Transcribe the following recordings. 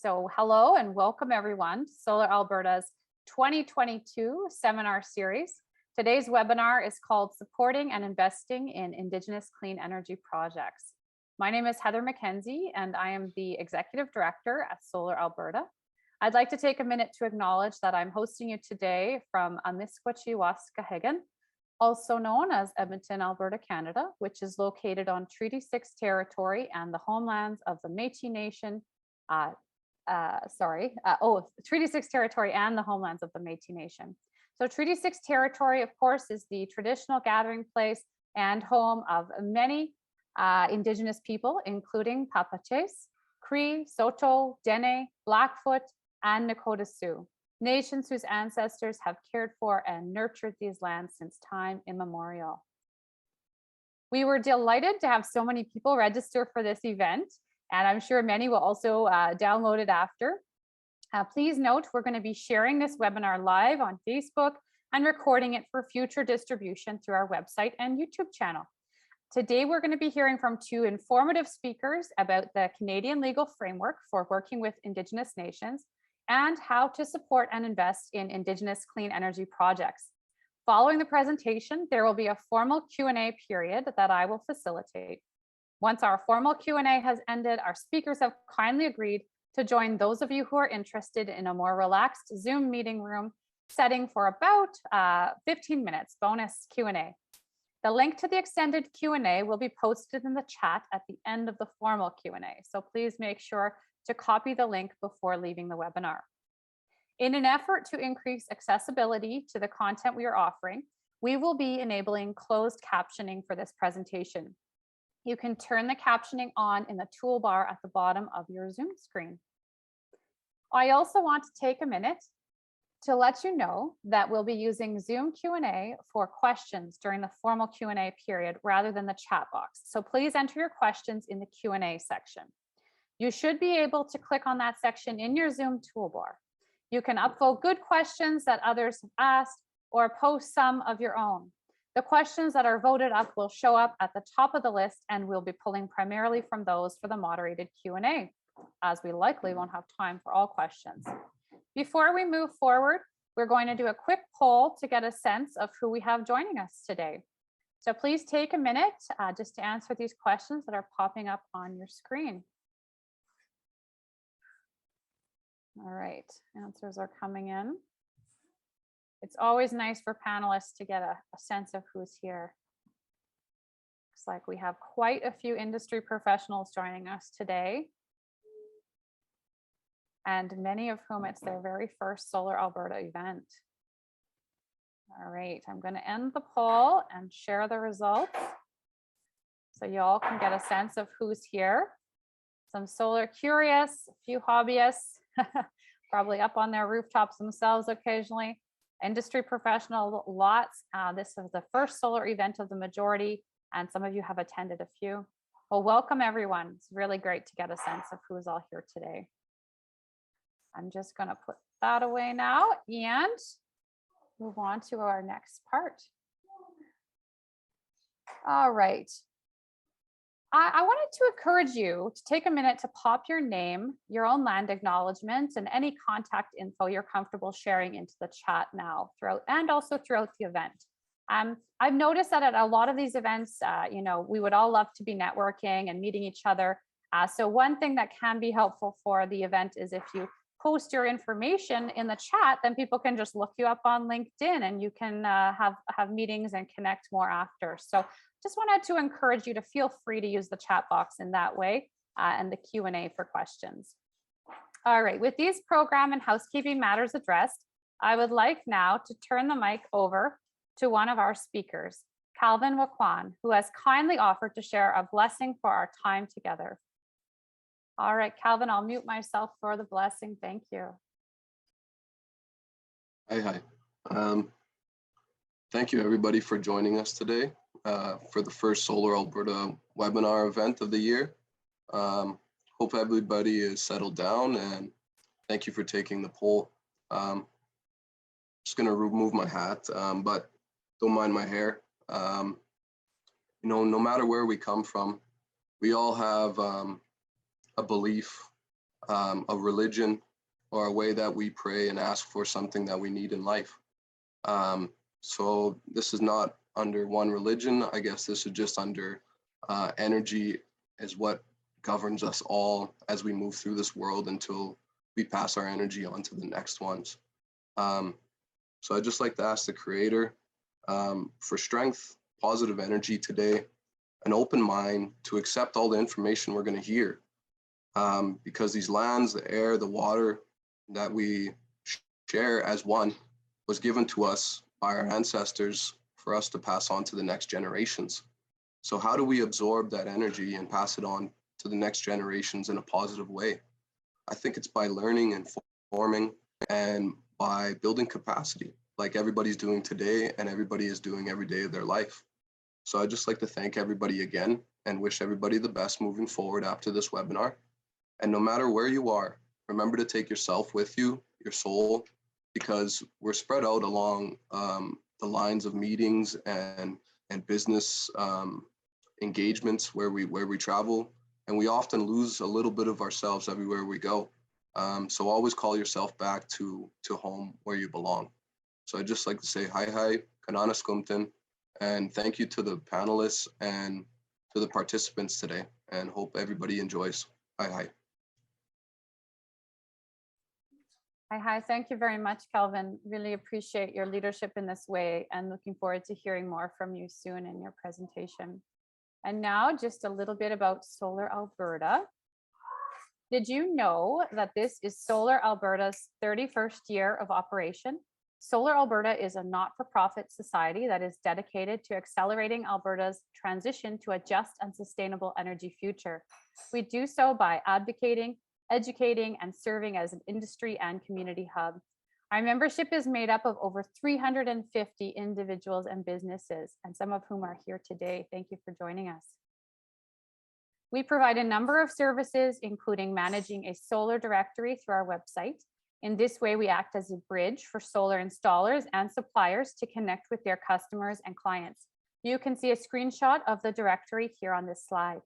So hello and welcome everyone to Solar Alberta's 2022 seminar series. Today's webinar is called Supporting and Investing in Indigenous Clean Energy Projects. My name is Heather McKenzie and I am the Executive Director at Solar Alberta. I'd like to take a minute to acknowledge that I'm hosting you today from Amiskwaciwaskahigan, also known as Edmonton, Alberta, Canada, which is located on Treaty 6 territory and the homelands of the Métis Nation, Treaty 6 territory and the homelands of the Métis Nation. So Treaty 6 territory, of course, is the traditional gathering place and home of many Indigenous people, including Papaches, Cree, Saulteaux, Dene, Blackfoot, and Nakota Sioux, nations whose ancestors have cared for and nurtured these lands since time immemorial. We were delighted to have so many people register for this event, and I'm sure many will also download it after. Please note, we're going to be sharing this webinar live on Facebook and recording it for future distribution through our website and YouTube channel. Today, we're going to be hearing from two informative speakers about the Canadian legal framework for working with Indigenous nations and how to support and invest in Indigenous clean energy projects. Following the presentation, there will be a formal Q&A period that I will facilitate. Once our formal Q&A has ended, our speakers have kindly agreed to join those of you who are interested in a more relaxed Zoom meeting room setting for about 15 minutes, bonus Q&A. The link to the extended Q&A will be posted in the chat at the end of the formal Q&A, so please make sure to copy the link before leaving the webinar. In an effort to increase accessibility to the content we are offering, we will be enabling closed captioning for this presentation. You can turn the captioning on in the toolbar at the bottom of your Zoom screen. I also want to take a minute to let you know that we'll be using Zoom Q&A for questions during the formal Q&A period rather than the chat box. So please enter your questions in the Q&A section. You should be able to click on that section in your Zoom toolbar. You can upvote good questions that others have asked or post some of your own. The questions that are voted up will show up at the top of the list, and we'll be pulling primarily from those for the moderated Q&A, as we likely won't have time for all questions. Before we move forward, we're going to do a quick poll to get a sense of who we have joining us today. So please take a minute just to answer these questions that are popping up on your screen. All right, answers are coming in. It's always nice for panelists to get a sense of who's here. Looks like we have quite a few industry professionals joining us today, and many of whom it's their very first Solar Alberta event. All right, I'm going to end the poll and share the results so you all can get a sense of who's here. Some solar curious, a few hobbyists, probably up on their rooftops themselves occasionally. Industry professional, lots. This is the first solar event of the majority, and some of you have attended a few. Well, welcome everyone. It's really great to get a sense of who is all here today. I'm just going to put that away now and move on to our next part. All right. I wanted to encourage you to take a minute to pop your name, your own land acknowledgement, and any contact info you're comfortable sharing into the chat now and also throughout the event. I've noticed that at a lot of these events, we would all love to be networking and meeting each other. So one thing that can be helpful for the event is if you post your information in the chat, then people can just look you up on LinkedIn and you can have meetings and connect more after. So just wanted to encourage you to feel free to use the chat box in that way and the Q&A for questions. All right, with these program and housekeeping matters addressed, I would like now to turn the mic over to one of our speakers, Calvin Wakwan, who has kindly offered to share a blessing for our time together. All right, Calvin, I'll mute myself for the blessing. Thank you. Hi. Thank you everybody for joining us today for the first Solar Alberta webinar event of the year. Hope everybody is settled down, and thank you for taking the poll. Just gonna remove my hat, but don't mind my hair. No matter where we come from, we all have a belief a religion, or a way that we pray and ask for something that we need in life. So this is not under one religion. I guess this is just under energy is what governs us all as we move through this world until we pass our energy on to the next ones. So I'd just like to ask the Creator for strength, positive energy today, an open mind to accept all the information we're going to hear. Because these lands, the air, the water that we share as one was given to us by our ancestors for us to pass on to the next generations. So how do we absorb that energy and pass it on to the next generations in a positive way? I think it's by learning and forming and by building capacity like everybody's doing today and everybody is doing every day of their life. So I'd just like to thank everybody again and wish everybody the best moving forward after this webinar. And no matter where you are, remember to take yourself with you, your soul, because we're spread out along the lines of meetings and business engagements where we travel, and we often lose a little bit of ourselves everywhere we go. So always call yourself back to home where you belong. So I'd just like to say hi, kanana skumtin, and thank you to the panelists and to the participants today, and hope everybody enjoys. Hi. Hi. Thank you very much, Kelvin. Really appreciate your leadership in this way and looking forward to hearing more from you soon in your presentation. And now just a little bit about Solar Alberta. Did you know that this is Solar Alberta's 31st year of operation? Solar Alberta is a not-for-profit society that is dedicated to accelerating Alberta's transition to a just and sustainable energy future. We do so by advocating, educating, and serving as an industry and community hub. Our membership is made up of over 350 individuals and businesses, and some of whom are here today. Thank you for joining us. We provide a number of services, including managing a solar directory through our website. In this way, we act as a bridge for solar installers and suppliers to connect with their customers and clients. You can see a screenshot of the directory here on this slide.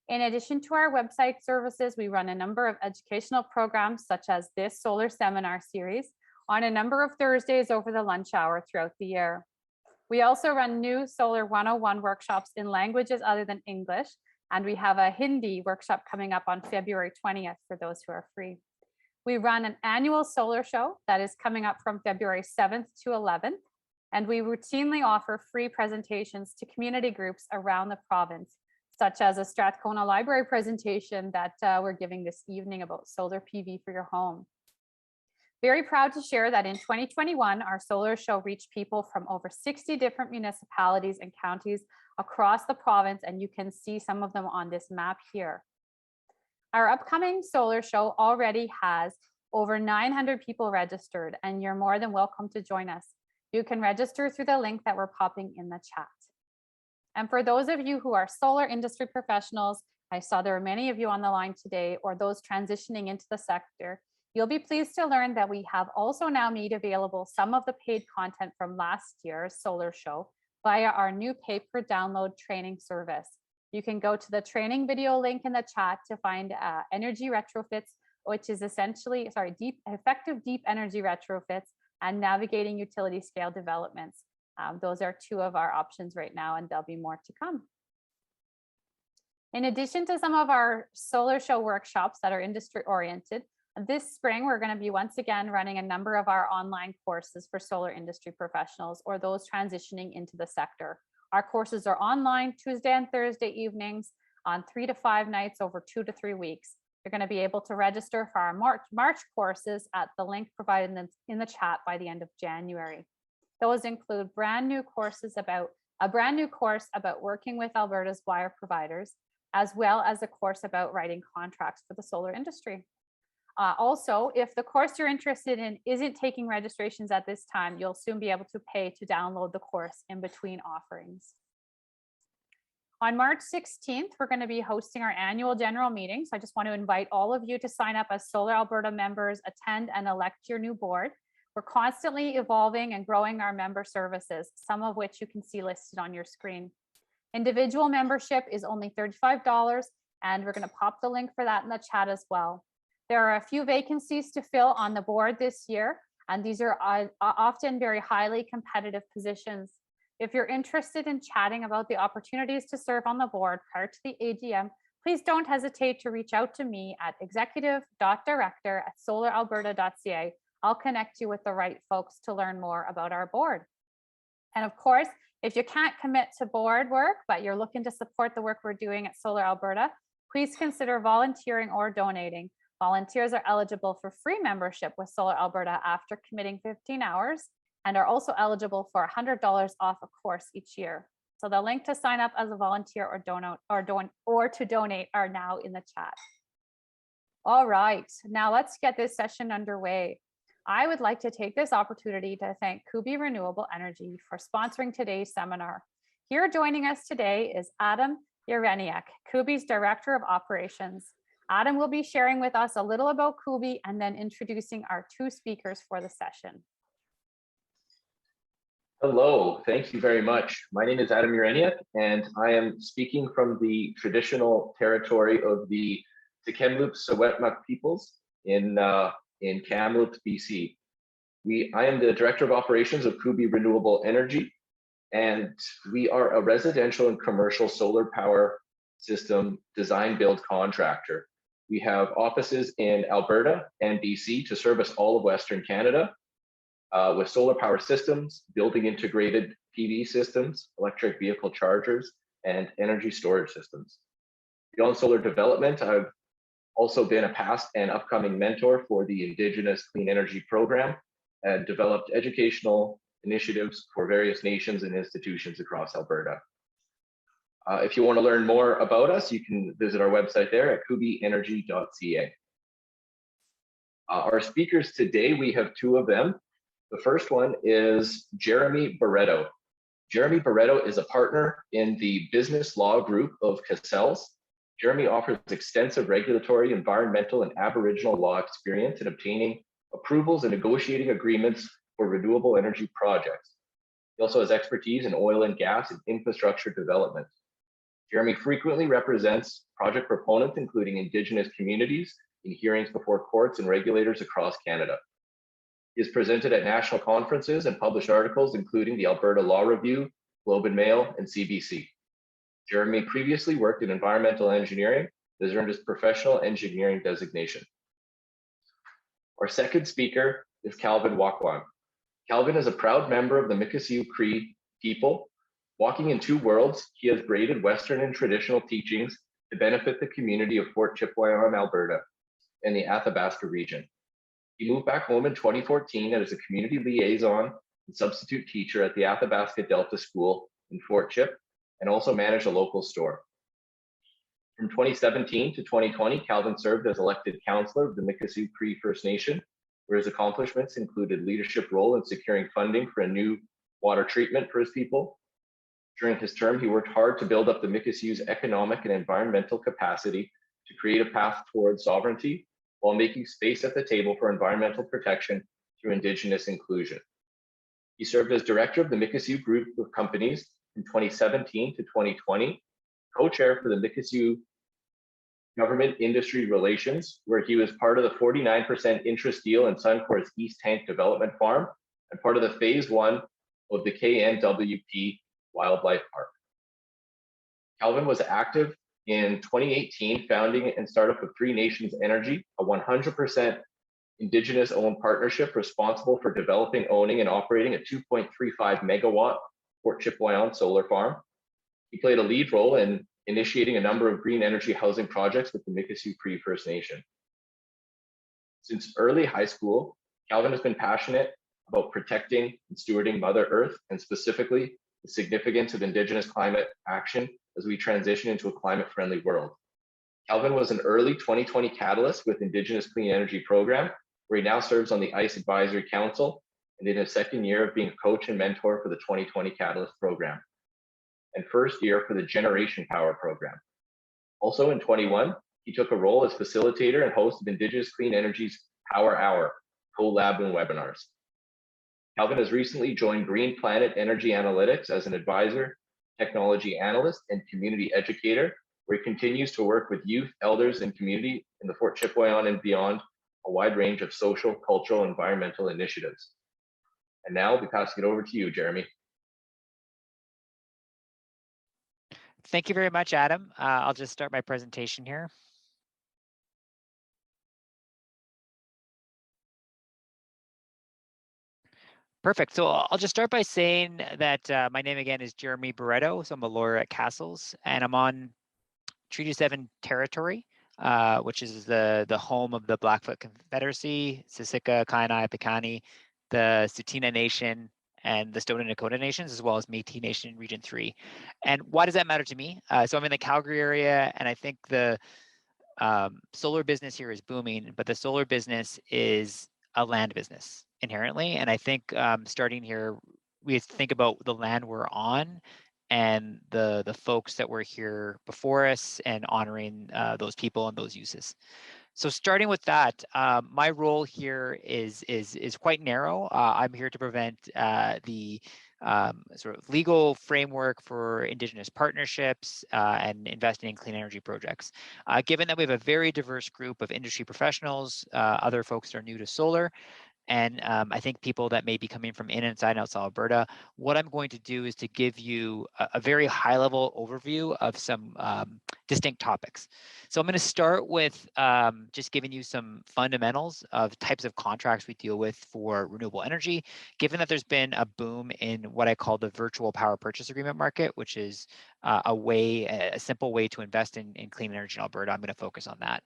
In addition to our website services, we run a number of educational programs, such as this solar seminar series, on a number of Thursdays over the lunch hour throughout the year. We also run new Solar 101 workshops in languages other than English, and we have a Hindi workshop coming up on February 20th for those who are free. We run an annual solar show that is coming up from February 7th to 11th, and we routinely offer free presentations to community groups around the province, such as a Strathcona Library presentation that we're giving this evening about solar PV for your home. Very proud to share that in 2021, our solar show reached people from over 60 different municipalities and counties across the province, and you can see some of them on this map here. Our upcoming solar show already has over 900 people registered, and you're more than welcome to join us. You can register through the link that we're popping in the chat. And for those of you who are solar industry professionals, I saw there are many of you on the line today, or those transitioning into the sector, you'll be pleased to learn that we have also now made available some of the paid content from last year's solar show via our new pay-per-download training service. You can go to the training video link in the chat to find energy retrofits, which is essentially, effective deep energy retrofits and navigating utility scale developments. Those are two of our options right now, and there'll be more to come. In addition to some of our solar show workshops that are industry oriented, this spring, we're going to be once again running a number of our online courses for solar industry professionals or those transitioning into the sector. Our courses are online Tuesday and Thursday evenings on 3 to 5 nights over 2 to 3 weeks. You're going to be able to register for our March courses at the link provided in the chat by the end of January. Those include a brand new course about working with Alberta's wire providers, as well as a course about writing contracts for the solar industry. Also, if the course you're interested in isn't taking registrations at this time, you'll soon be able to pay to download the course in between offerings. On March 16th, we're going to be hosting our annual general meeting. So I just want to invite all of you to sign up as Solar Alberta members, attend and elect your new board. We're constantly evolving and growing our member services, some of which you can see listed on your screen. Individual membership is only $35, and we're going to pop the link for that in the chat as well. There are a few vacancies to fill on the board this year, and these are often very highly competitive positions. If you're interested in chatting about the opportunities to serve on the board prior to the AGM, please don't hesitate to reach out to me at executive.director@solaralberta.ca. I'll connect you with the right folks to learn more about our board. And of course, if you can't commit to board work, but you're looking to support the work we're doing at Solar Alberta, please consider volunteering or donating. Volunteers are eligible for free membership with Solar Alberta after committing 15 hours and are also eligible for $100 off a course each year. So the link to sign up as a volunteer or to donate are now in the chat. All right, now let's get this session underway. I would like to take this opportunity to thank Kubi Renewable Energy for sponsoring today's seminar. Here joining us today is Adam Yereniak, Kubi's Director of Operations. Adam will be sharing with us a little about Kubi and then introducing our two speakers for the session. Hello, thank you very much. My name is Adam Yereniak, and I am speaking from the traditional territory of the Tk'emlúps Secwépemc peoples in Kamloops, BC. I am the Director of Operations of Kubi Renewable Energy, and we are a residential and commercial solar power system design build contractor. We have offices in Alberta and BC to service all of Western Canada with solar power systems, building integrated PV systems, electric vehicle chargers, and energy storage systems. Beyond solar development, I've also been a past and upcoming mentor for the Indigenous Clean Energy Program and developed educational initiatives for various nations and institutions across Alberta. If you want to learn more about us, you can visit our website there at kubienergy.ca. Our speakers today, we have two of them. The first one is Jeremy Barreto. Jeremy Barreto is a partner in the business law group of Cassells. Jeremy offers extensive regulatory, environmental, and Aboriginal law experience in obtaining approvals and negotiating agreements for renewable energy projects. He also has expertise in oil and gas and infrastructure development. Jeremy frequently represents project proponents, including Indigenous communities, in hearings before courts and regulators across Canada. He has presented at national conferences and published articles, including the Alberta Law Review, Globe and Mail, and CBC. Jeremy previously worked in environmental engineering and has earned his professional engineering designation. Our second speaker is Calvin Wakwam. Calvin is a proud member of the Mikisew Cree people. Walking in two worlds, he has braided Western and traditional teachings to benefit the community of Fort Chipewyan, Alberta, and the Athabasca region. He moved back home in 2014 as a community liaison and substitute teacher at the Athabasca Delta School in Fort Chip, and also managed a local store. From 2017 to 2020, Calvin served as elected councillor of the Mikisew Cree First Nation, where his accomplishments included leadership role in securing funding for a new water treatment for his people. During his term, he worked hard to build up the Mikisew's economic and environmental capacity to create a path towards sovereignty while making space at the table for environmental protection through Indigenous inclusion. He served as director of the Mikisew Group of Companies from 2017 to 2020, co-chair for the Mikisew Government Industry Relations, where he was part of the 49% interest deal in Suncor's East Tank Development Farm and part of the phase 1 of the KNWP Wildlife Park. Calvin was active in 2018, founding and startup of Three Nations Energy, a 100% Indigenous owned partnership responsible for developing, owning, and operating a 2.35 megawatt Fort Chipewyan solar farm. He played a lead role in initiating a number of green energy housing projects with the Mikisew Cree First Nation. Since early high school, Calvin has been passionate about protecting and stewarding Mother Earth, and specifically the significance of Indigenous climate action as we transition into a climate-friendly world. Calvin was an early 2020 catalyst with Indigenous Clean Energy Program, where he now serves on the ICE Advisory Council and in his second year of being a coach and mentor for the 2020 Catalyst Program, and first year for the Generation Power Program. Also in 21, he took a role as facilitator and host of Indigenous Clean Energy's Power Hour, collab and webinars. Calvin has recently joined Green Planet Energy Analytics as an advisor, technology analyst, and community educator, where he continues to work with youth, elders, and community in the Fort Chipewyan and beyond a wide range of social, cultural, and environmental initiatives. And now I'll be passing it over to you, Jeremy. Thank you very much, Adam. I'll just start my presentation here. Perfect. So I'll just start by saying that my name again is Jeremy Barreto. So I'm a lawyer at Castles, and I'm on Treaty 7 territory, which is the home of the Blackfoot Confederacy, Siksika, Kainai, Piikani, the Tsuut'ina Nation, and the Stoney Nakoda Nations, as well as Métis Nation Region 3. And why does that matter to me? So I'm in the Calgary area, and I think the solar business here is booming, but the solar business is a land business inherently. And I think starting here, we think about the land we're on and the folks that were here before us and honoring those people and those uses. So starting with that, my role here is quite narrow. I'm here to prevent the sort of legal framework for Indigenous partnerships and investing in clean energy projects. Given that we have a very diverse group of industry professionals, other folks that are new to solar, and I think people that may be coming from in and outside Alberta, what I'm going to do is to give you a very high-level overview of some distinct topics. So I'm going to start with just giving you some fundamentals of types of contracts we deal with for renewable energy, given that there's been a boom in what I call the virtual power purchase agreement market, which is a simple way to invest in clean energy in Alberta. I'm going to focus on that.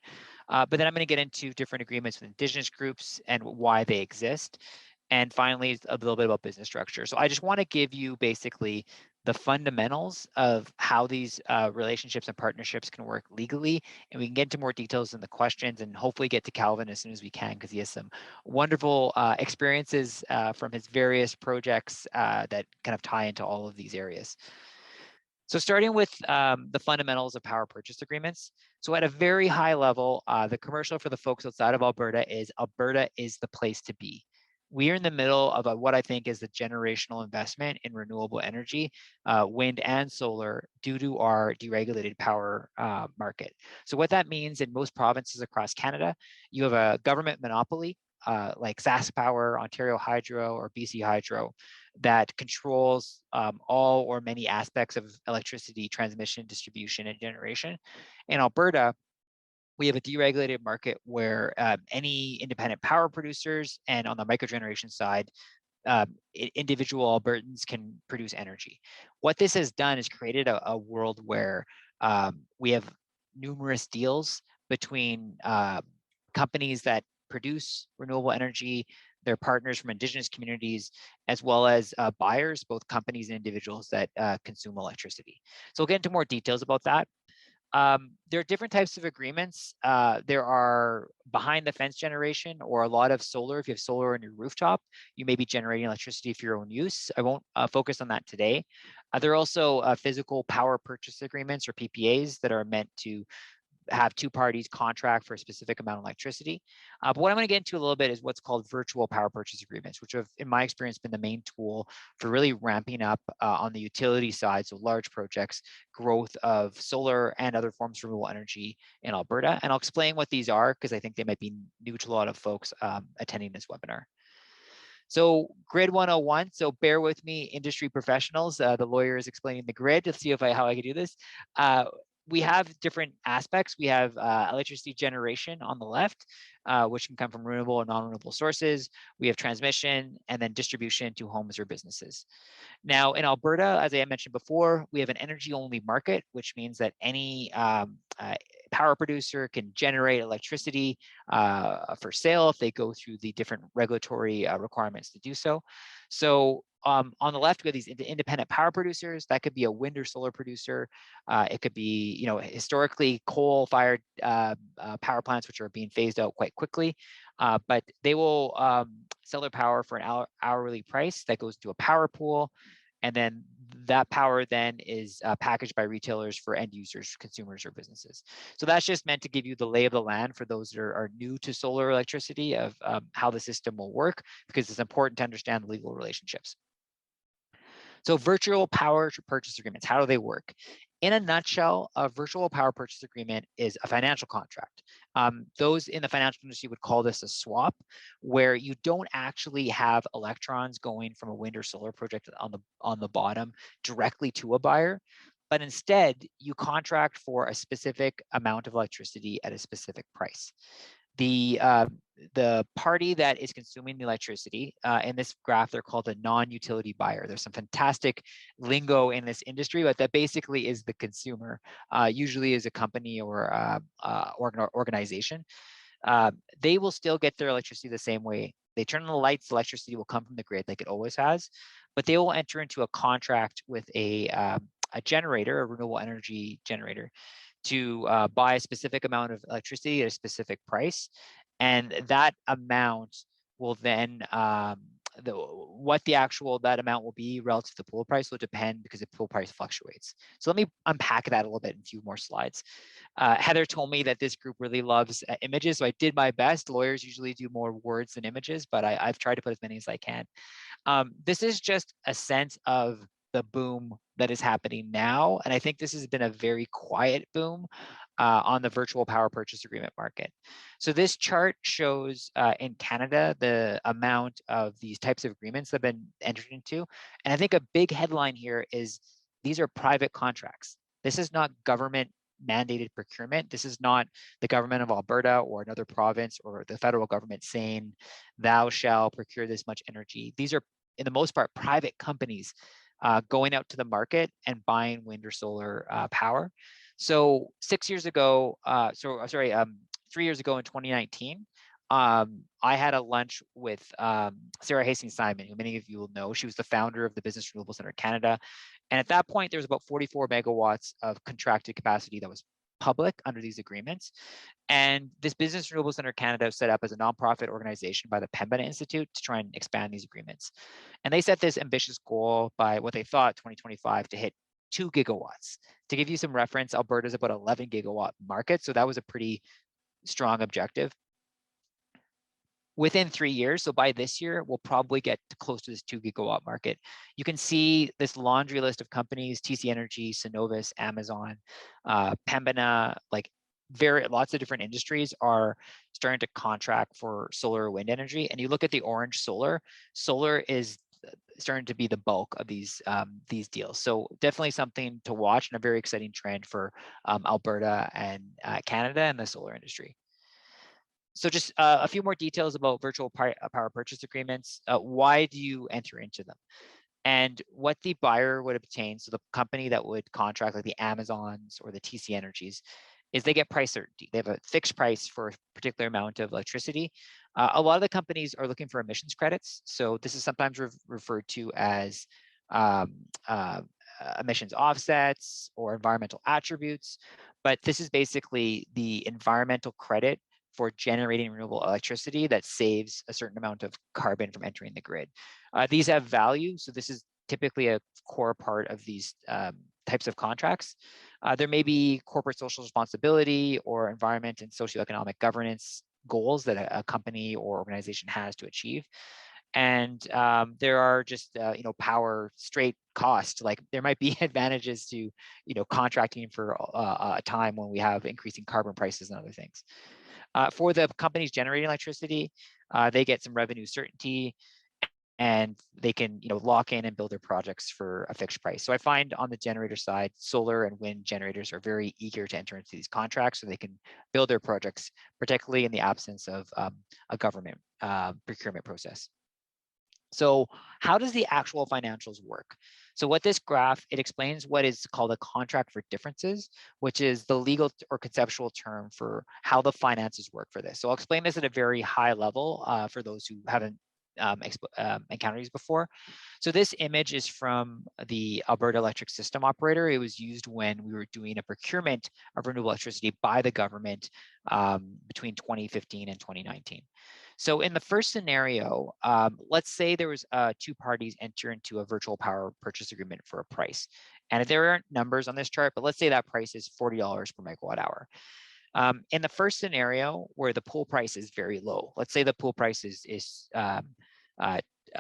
But then I'm going to get into different agreements with Indigenous groups and why they exist. And finally, a little bit about business structure. So I just want to give you basically the fundamentals of how these relationships and partnerships can work legally. And we can get into more details in the questions and hopefully get to Calvin as soon as we can, because he has some wonderful experiences from his various projects that kind of tie into all of these areas. So starting with the fundamentals of power purchase agreements. So at a very high level, the commercial for the folks outside of Alberta is the place to be. We are in the middle of what I think is the generational investment in renewable energy, wind and solar, due to our deregulated power market. So what that means in most provinces across Canada, you have a government monopoly like SaskPower, Ontario Hydro, or BC Hydro, that controls all or many aspects of electricity transmission, distribution, and generation. In Alberta, we have a deregulated market where any independent power producers and on the microgeneration side, individual Albertans can produce energy. What this has done is created a world where we have numerous deals between companies that produce renewable energy, their partners from Indigenous communities, as well as buyers, both companies and individuals that consume electricity. So we'll get into more details about that. There are different types of agreements. There are behind the fence generation, or a lot of solar. If you have solar on your rooftop, you may be generating electricity for your own use. I won't focus on that today. There are also physical power purchase agreements, or PPAs, that are meant to have two parties contract for a specific amount of electricity. But what I'm going to get into a little bit is what's called virtual power purchase agreements, which have, in my experience, been the main tool for really ramping up on the utility side, so large projects, growth of solar and other forms of renewable energy in Alberta. And I'll explain what these are, because I think they might be new to a lot of folks attending this webinar. So grid 101, so bear with me, industry professionals. The lawyer is explaining the grid to see how I can do this. We have different aspects. We have electricity generation on the left, which can come from renewable or non-renewable sources. We have transmission, and then distribution to homes or businesses. Now in Alberta, as I mentioned before, we have an energy-only market, which means that any power producer can generate electricity for sale if they go through the different regulatory requirements to do so. So on the left, we have these independent power producers. That could be a wind or solar producer. It could be, historically coal-fired power plants, which are being phased out quite quickly. But they will sell their power for an hourly price that goes to a power pool. And then that power then is packaged by retailers for end users, consumers, or businesses. So that's just meant to give you the lay of the land for those that are new to solar electricity of how the system will work, because it's important to understand the legal relationships. So virtual power purchase agreements, how do they work? In a nutshell, a virtual power purchase agreement is a financial contract. Those in the financial industry would call this a swap, where you don't actually have electrons going from a wind or solar project on the bottom directly to a buyer, but instead you contract for a specific amount of electricity at a specific price. The party that is consuming the electricity, in this graph, they're called a non-utility buyer. There's some fantastic lingo in this industry, but that basically is the consumer, usually is a company or organization. They will still get their electricity the same way. They turn on the lights, the electricity will come from the grid like it always has, but they will enter into a contract with a generator, a renewable energy generator, to buy a specific amount of electricity at a specific price. And that amount will then, what that amount will be relative to the pool price will depend because the pool price fluctuates. So let me unpack that a little bit in a few more slides. Heather told me that this group really loves images, so I did my best. Lawyers usually do more words than images, but I've tried to put as many as I can. This is just a sense of the boom that is happening now. And I think this has been a very quiet boom on the virtual power purchase agreement market. So this chart shows in Canada the amount of these types of agreements that have been entered into. And I think a big headline here is these are private contracts. This is not government mandated procurement. This is not the government of Alberta or another province or the federal government saying thou shall procure this much energy. These are, in the most part, private companies going out to the market and buying wind or solar power. So 3 years ago in 2019, I had a lunch with Sarah Hastings-Simon, who many of you will know. She was the founder of the Business Renewable Center Canada. And at that point, there was about 44 megawatts of contracted capacity that was public under these agreements. And this Business Renewable Center Canada was set up as a nonprofit organization by the Pembina Institute to try and expand these agreements. And they set this ambitious goal by what they thought 2025 to hit 2 gigawatts. To give you some reference, Alberta is about 11 gigawatt market. So that was a pretty strong objective. Within 3 years, so by this year, we'll probably get close to this 2 gigawatt market. You can see this laundry list of companies: TC Energy, Synovus, Amazon, Pembina, like lots of different industries are starting to contract for solar or wind energy. And you look at the orange solar is starting to be the bulk of these deals. So definitely something to watch and a very exciting trend for Alberta and Canada and the solar industry. So just a few more details about virtual power purchase agreements. Why do you enter into them? And what the buyer would obtain, so the company that would contract, like the Amazons or the TC Energies, is they get price certainty. They have a fixed price for a particular amount of electricity. A lot of the companies are looking for emissions credits. So this is sometimes referred to as emissions offsets or environmental attributes. But this is basically the environmental credit for generating renewable electricity that saves a certain amount of carbon from entering the grid. These have value, so this is typically a core part of these types of contracts. There may be corporate social responsibility or environment and socioeconomic governance goals that a company or organization has to achieve. And there are just power straight cost. Like there might be advantages to contracting for a time when we have increasing carbon prices and other things. For the companies generating electricity, they get some revenue certainty, and they can lock in and build their projects for a fixed price. So I find on the generator side, solar and wind generators are very eager to enter into these contracts so they can build their projects, particularly in the absence of a government procurement process. So how does the actual financials work? So what this graph, it explains what is called a contract for differences, which is the legal or conceptual term for how the finances work for this. So I'll explain this at a very high level for those who haven't encountered these before. So this image is from the Alberta Electric System Operator. It was used when we were doing a procurement of renewable electricity by the government between 2015 and 2019. So in the first scenario, let's say there was two parties enter into a virtual power purchase agreement for a price. And there aren't numbers on this chart, but let's say that price is $40 per megawatt hour. In the first scenario where the pool price is very low, let's say the pool price is $20.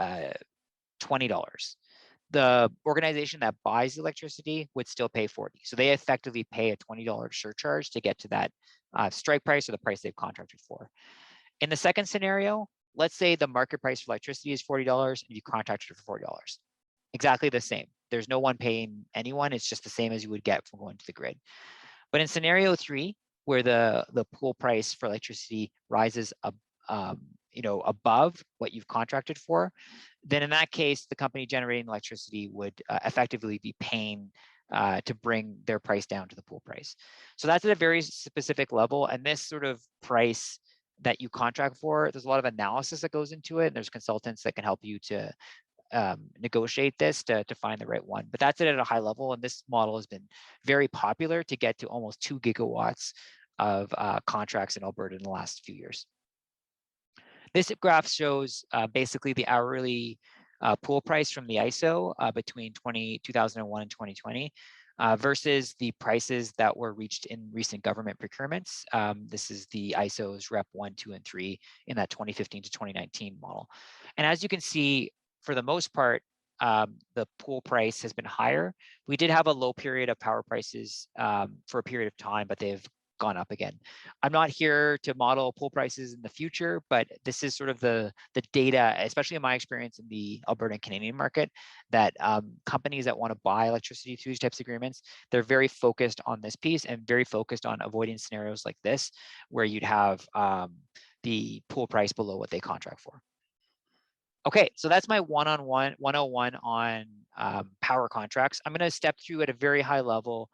the organization that buys the electricity would still pay 40. So they effectively pay a $20 surcharge to get to that strike price or the price they've contracted for. In the second scenario, let's say the market price for electricity is $40 and you contracted for $40. Exactly the same. There's no one paying anyone. It's just the same as you would get from going to the grid. But in scenario 3, where the pool price for electricity rises up, above what you've contracted for, then in that case, the company generating electricity would effectively be paying to bring their price down to the pool price. So that's at a very specific level. And this sort of price that you contract for, there's a lot of analysis that goes into it. And there's consultants that can help you to negotiate this to find the right one. But that's it at a high level. And this model has been very popular to get to almost 2 gigawatts of contracts in Alberta in the last few years. This graph shows basically the hourly pool price from the ISO between 2001 and 2020 versus the prices that were reached in recent government procurements. This is the ISO's REP 1, 2, and 3 in that 2015 to 2019 model. And as you can see, for the most part, the pool price has been higher. We did have a low period of power prices for a period of time, but they've gone up again. I'm not here to model pool prices in the future, but this is sort of the data, especially in my experience in the Alberta and Canadian market, that companies that want to buy electricity through these types of agreements, they're very focused on this piece and very focused on avoiding scenarios like this, where you'd have the pool price below what they contract for. Okay, so that's my 101 on power contracts. I'm going to step through at a very high level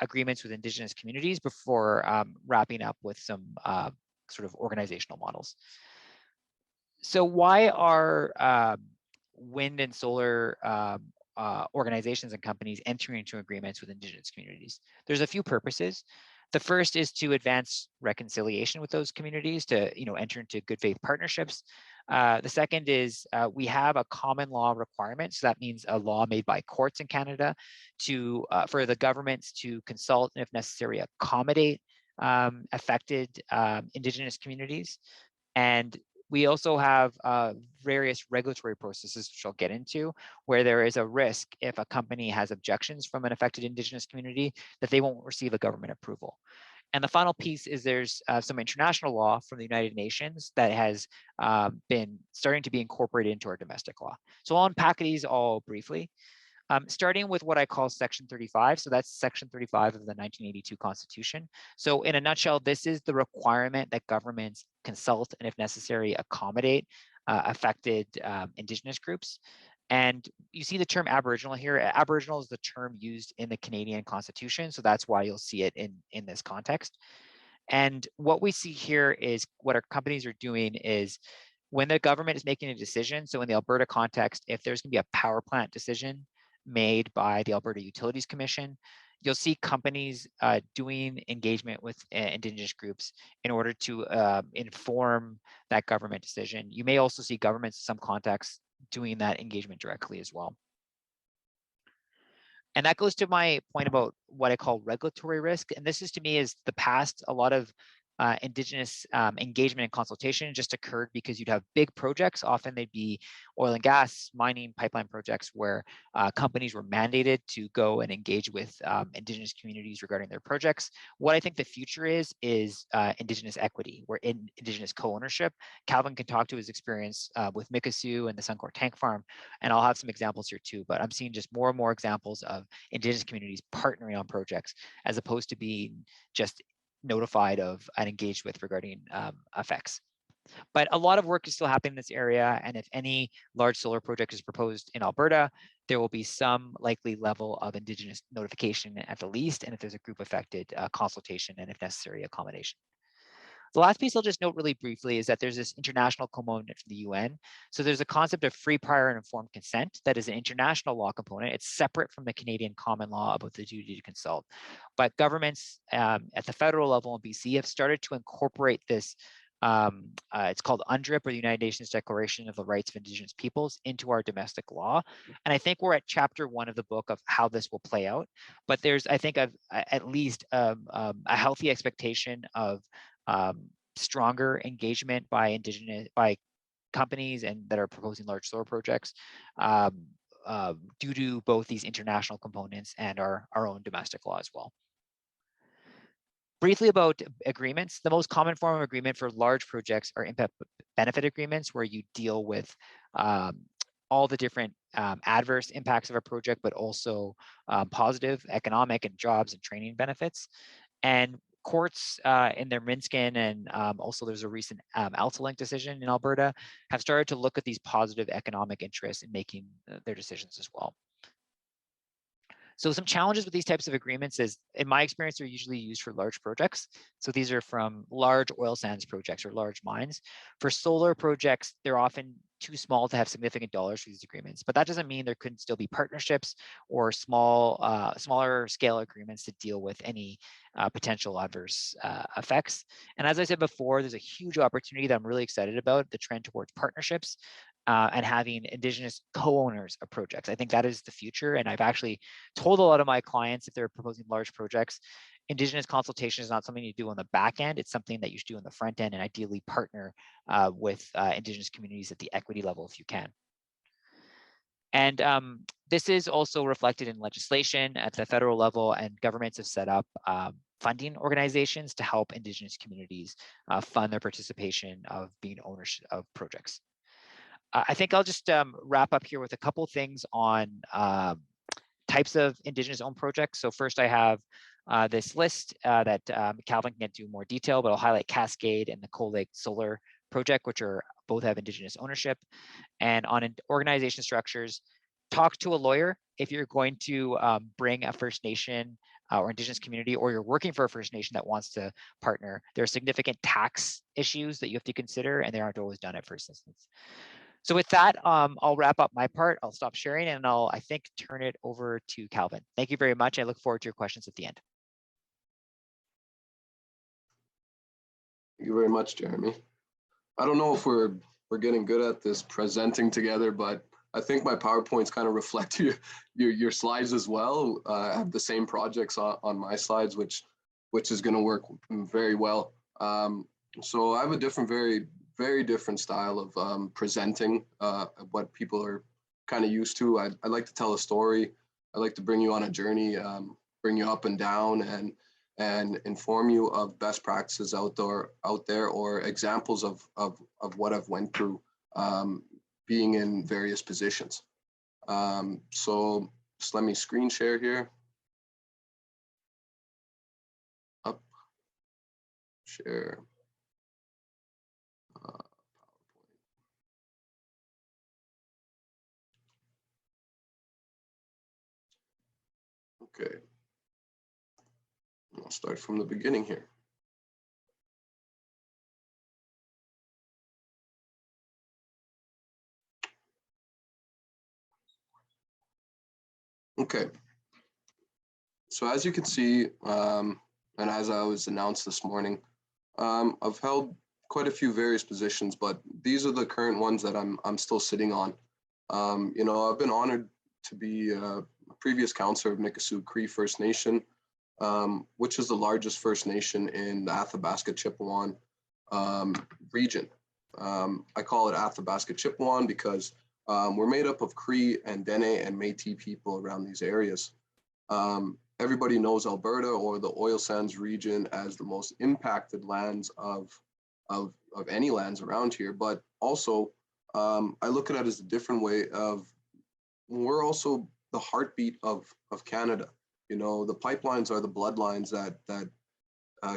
agreements with Indigenous communities before wrapping up with some sort of organizational models. So why are wind and solar organizations and companies entering into agreements with Indigenous communities? There's a few purposes. The first is to advance reconciliation with those communities, to enter into good faith partnerships. The second is we have a common law requirement. So that means a law made by courts in Canada to for the governments to consult and, if necessary, accommodate affected Indigenous communities. And we also have various regulatory processes, which I'll get into, where there is a risk if a company has objections from an affected Indigenous community that they won't receive a government approval. And the final piece is there's some international law from the United Nations that has been starting to be incorporated into our domestic law. So I'll unpack these all briefly. Starting with what I call Section 35. So that's Section 35 of the 1982 Constitution. So in a nutshell, this is the requirement that governments consult and, if necessary, accommodate affected Indigenous groups. And you see the term Aboriginal here. Aboriginal is the term used in the Canadian Constitution. So that's why you'll see it in this context. And what we see here is what our companies are doing is when the government is making a decision. So in the Alberta context, if there's going to be a power plant decision made by the Alberta Utilities Commission, you'll see companies doing engagement with Indigenous groups in order to inform that government decision. You may also see governments in some contexts doing that engagement directly as well. And that goes to my point about what I call regulatory risk. And this is, to me, is the past. A lot of Indigenous engagement and consultation just occurred because you'd have big projects. Often they'd be oil and gas, mining, pipeline projects where companies were mandated to go and engage with Indigenous communities regarding their projects. What I think the future is Indigenous equity, where Indigenous co-ownership. Calvin can talk to his experience with Mikisew and the Suncor tank farm, and I'll have some examples here too, but I'm seeing just more and more examples of Indigenous communities partnering on projects as opposed to being just notified of and engaged with regarding effects. But a lot of work is still happening in this area. And if any large solar project is proposed in Alberta, there will be some likely level of Indigenous notification at the least. And if there's a group affected, consultation and, if necessary, accommodation. The last piece I'll just note really briefly is that there's this international component from the UN. So there's a concept of free, prior, and informed consent that is an international law component. It's separate from the Canadian common law about the duty to consult. But governments at the federal level in BC have started to incorporate this. It's called UNDRIP, or the United Nations Declaration of the Rights of Indigenous Peoples, into our domestic law. And I think we're at chapter 1 of the book of how this will play out. But there's, I think, at least a healthy expectation of stronger engagement by companies and that are proposing large solar projects due to both these international components and our own domestic law as well. Briefly about agreements, the most common form of agreement for large projects are impact benefit agreements, where you deal with all the different adverse impacts of a project, but also positive economic and jobs and training benefits. And courts in their Minskin and also there's a recent AltaLink decision in Alberta have started to look at these positive economic interests in making their decisions as well. So some challenges with these types of agreements is, in my experience, they're usually used for large projects. So these are from large oil sands projects or large mines. For solar projects, they're often too small to have significant dollars for these agreements, but that doesn't mean there couldn't still be partnerships or smaller scale agreements to deal with any potential adverse effects. And as I said before, there's a huge opportunity that I'm really excited about, the trend towards partnerships and having Indigenous co-owners of projects. I think that is the future. And I've actually told a lot of my clients, if they're proposing large projects, Indigenous consultation is not something you do on the back end. It's something that you should do on the front end, and ideally partner with Indigenous communities at the equity level if you can. And this is also reflected in legislation at the federal level, and governments have set up funding organizations to help Indigenous communities fund their participation of being owners of projects. I think I'll just wrap up here with a couple things on types of Indigenous owned projects. So first I have this list that Calvin can get into more detail, but I'll highlight Cascade and the Coal Lake Solar Project, which are both have Indigenous ownership. And on organization structures, talk to a lawyer if you're going to bring a First Nation or Indigenous community, or you're working for a First Nation that wants to partner. There are significant tax issues that you have to consider, and they aren't always done at first instance. So with that, I'll wrap up my part. I'll stop sharing and I'll, I think, turn it over to Calvin. Thank you very much. I look forward to your questions at the end. Thank you very much, Jeremy. I don't know if we're getting good at this presenting together, but I think my PowerPoints kind of reflect your slides as well. I have the same projects on my slides, which is going to work very well. So I have a very different style of presenting what people are kind of used to. I like to tell a story. I like to bring you on a journey, bring you up and down, and inform you of best practices out there or examples of what I've went through being in various positions. So just let me screen share here. Up, share. Okay, I'll start from the beginning here. Okay, so as you can see, and as I was announced this morning, I've held quite a few various positions, but these are the current ones that I'm still sitting on. You know, I've been honored to be a previous councillor of Mikisew Cree First Nation, which is the largest First Nation in the Athabasca Chippewan region. I call it Athabasca Chippewan because we're made up of Cree and Dene and Métis people around these areas. Everybody knows Alberta or the oil sands region as the most impacted lands of any lands around here, but also I look at it as a different way of we're also the heartbeat of Canada. You know, the pipelines are the bloodlines that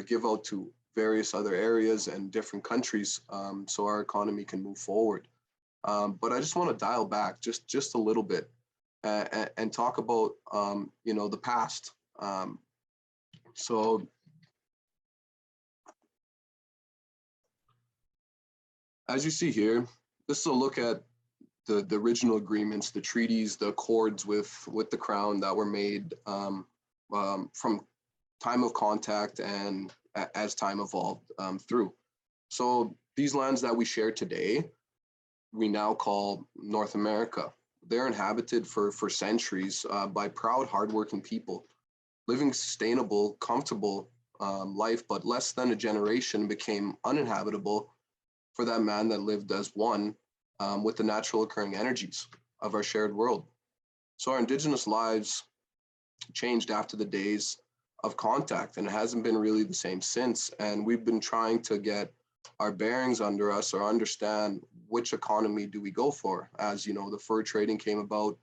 give out to various other areas and different countries, so our economy can move forward. But I just want to dial back just a little bit and talk about you know, the past. So as you see here, this is a look at the original agreements, the treaties, the accords with the Crown that were made from time of contact and as time evolved through. So these lands that we share today, we now call North America. They're inhabited for centuries by proud, hardworking people, living sustainable, comfortable life, but less than a generation became uninhabitable for that man that lived as one with the natural occurring energies of our shared world. So our Indigenous lives changed after the days of contact, and it hasn't been really the same since. And we've been trying to get our bearings under us or understand which economy do we go for. As you know, the fur trading came about,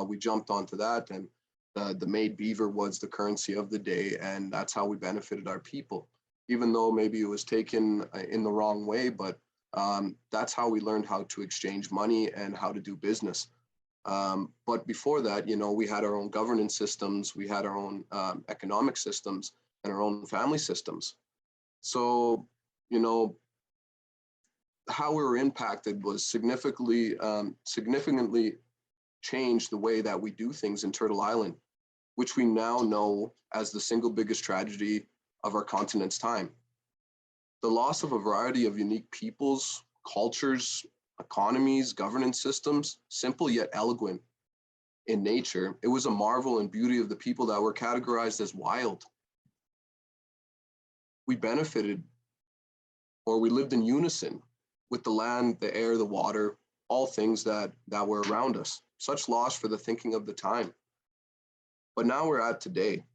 we jumped onto that, and the made beaver was the currency of the day, and that's how we benefited our people. Even though maybe it was taken in the wrong way, but that's how we learned how to exchange money and how to do business. But before that, you know, we had our own governance systems, we had our own economic systems and our own family systems. So, you know, how we were impacted was significantly changed the way that we do things in Turtle Island, which we now know as the single biggest tragedy of our continent's time. The loss of a variety of unique peoples, cultures, economies, governance systems, simple yet eloquent in nature. It was a marvel and beauty of the people that were categorized as wild. We benefited, or we lived in unison with the land, the air, the water, all things that were around us. Such loss for the thinking of the time. But now we're at today.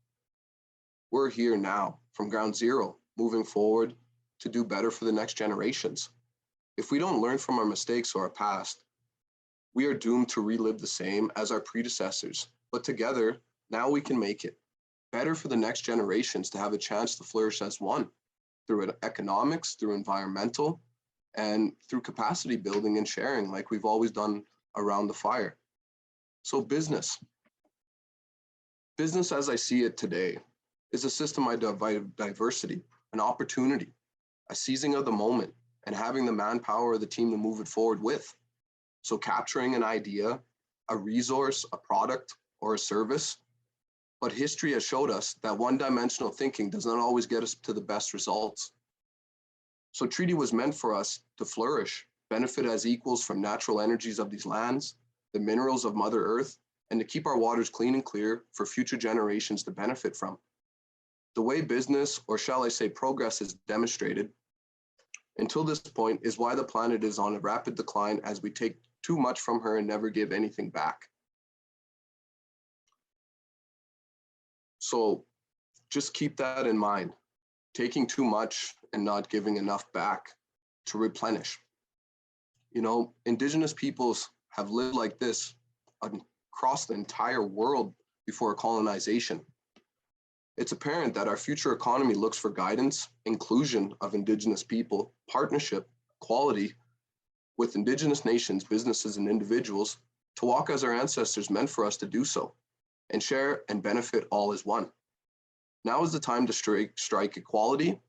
We're here now from ground zero, moving forward to do better for the next generations. If we don't learn from our mistakes or our past, we are doomed to relive the same as our predecessors. But together, now we can make it better for the next generations to have a chance to flourish as one through economics, through environmental, and through capacity building and sharing like we've always done around the fire. So business as I see it today is a system of diversity, an opportunity, a seizing of the moment, and having the manpower of the team to move it forward with. So capturing an idea, a resource, a product, or a service. But history has showed us that one-dimensional thinking does not always get us to the best results. So treaty was meant for us to flourish, benefit as equals from natural energies of these lands, the minerals of Mother Earth, and to keep our waters clean and clear for future generations to benefit from. The way business, or shall I say progress, is demonstrated until this point is why the planet is on a rapid decline as we take too much from her and never give anything back. So just keep that in mind, taking too much and not giving enough back to replenish. You know, Indigenous peoples have lived like this across the entire world before colonization. It's apparent that our future economy looks for guidance, inclusion of Indigenous people, partnership, equality with Indigenous nations, businesses, and individuals to walk as our ancestors meant for us to do so, and share and benefit all as one. Now is the time to strike equality,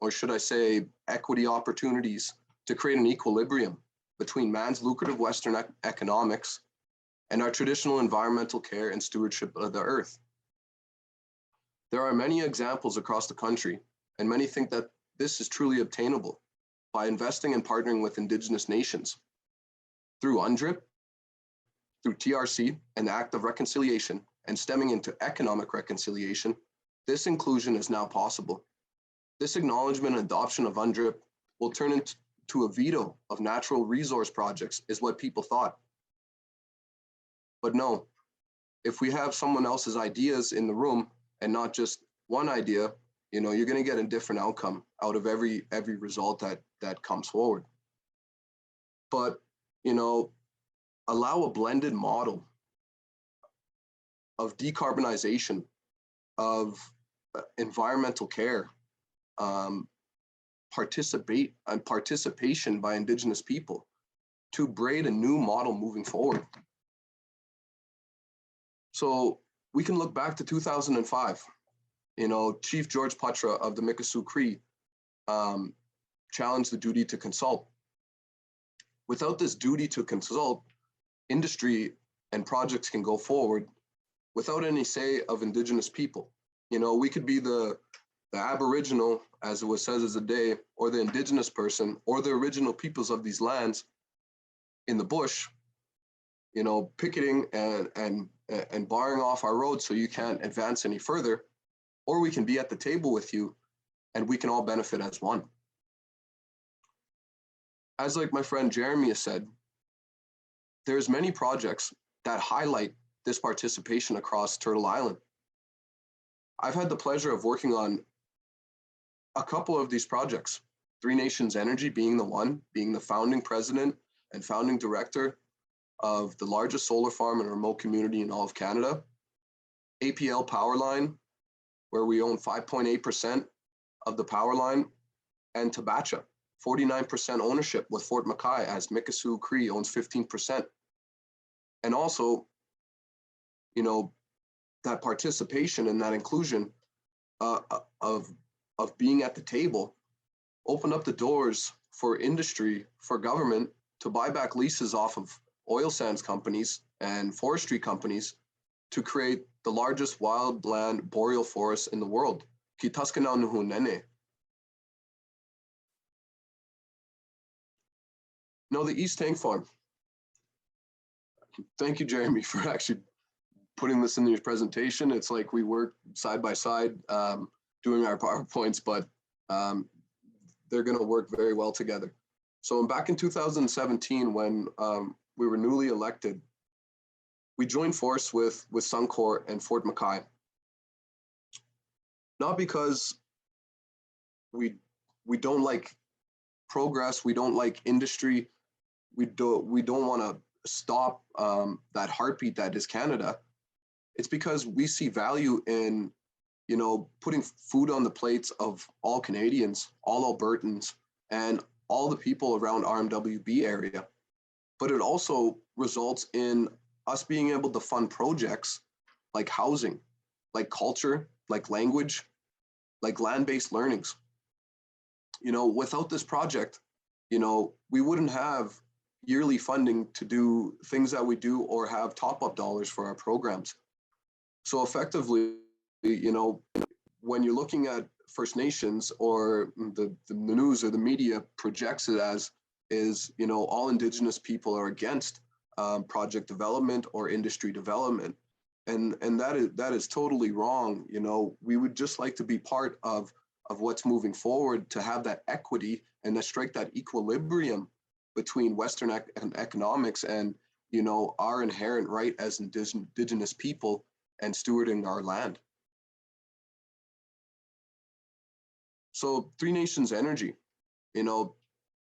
or should I say equity opportunities, to create an equilibrium between man's lucrative Western economics and our traditional environmental care and stewardship of the earth. There are many examples across the country, and many think that this is truly obtainable by investing and partnering with Indigenous nations. Through UNDRIP, through TRC and the Act of Reconciliation, and stemming into economic reconciliation, this inclusion is now possible. This acknowledgement and adoption of UNDRIP will turn into a veto of natural resource projects, is what people thought. But no, if we have someone else's ideas in the room and not just one idea, you know, you're going to get a different outcome out of every result that comes forward. But, you know, allow a blended model of decarbonization, of environmental care, participation by Indigenous people to braid a new model moving forward. So we can look back to 2005. You know, Chief George Putra of the Mikisew Cree challenged the duty to consult. Without this duty to consult, industry and projects can go forward without any say of Indigenous people. You know, we could be the Aboriginal, as it was said as a day, or the Indigenous person, or the original peoples of these lands in the bush, you know, picketing and barring off our roads so you can't advance any further, or we can be at the table with you and we can all benefit as one. As like my friend Jeremy has said, there's many projects that highlight this participation across Turtle Island. I've had the pleasure of working on a couple of these projects, Three Nations Energy being the one, being the founding president and founding director of the largest solar farm in a remote community in all of Canada. APL Power Line, where we own 5.8% of the power line, and Tabacha, 49% ownership with Fort Mackay, as Mikisew Cree owns 15%. And also, you know, that participation and that inclusion of being at the table opened up the doors for industry, for government to buy back leases off of oil sands companies and forestry companies to create the largest wildland boreal forest in the world. Ki Tuskanau Nuhu Nene. No, the East Tank Farm. Thank you, Jeremy, for actually putting this in your presentation. It's like we work side by side doing our PowerPoints, but they're going to work very well together. So back in 2017, when we were newly elected, we joined force with Suncor and Fort Mackay. Not because we don't like progress, we don't like industry, we don't want to stop that heartbeat that is Canada. It's because we see value in, you know, putting food on the plates of all Canadians, all Albertans, and all the people around RMWB area. But it also results in us being able to fund projects like housing, like culture, like language, like land-based learnings. You know, without this project, you know, we wouldn't have yearly funding to do things that we do or have top-up dollars for our programs. So effectively, you know, when you're looking at First Nations, or the news or the media projects it as is, you know, all Indigenous people are against project development or industry development. And that is totally wrong. You know, we would just like to be part of what's moving forward, to have that equity and to strike that equilibrium between Western economics and, you know, our inherent right as Indigenous people and stewarding our land. So Three Nations Energy, you know,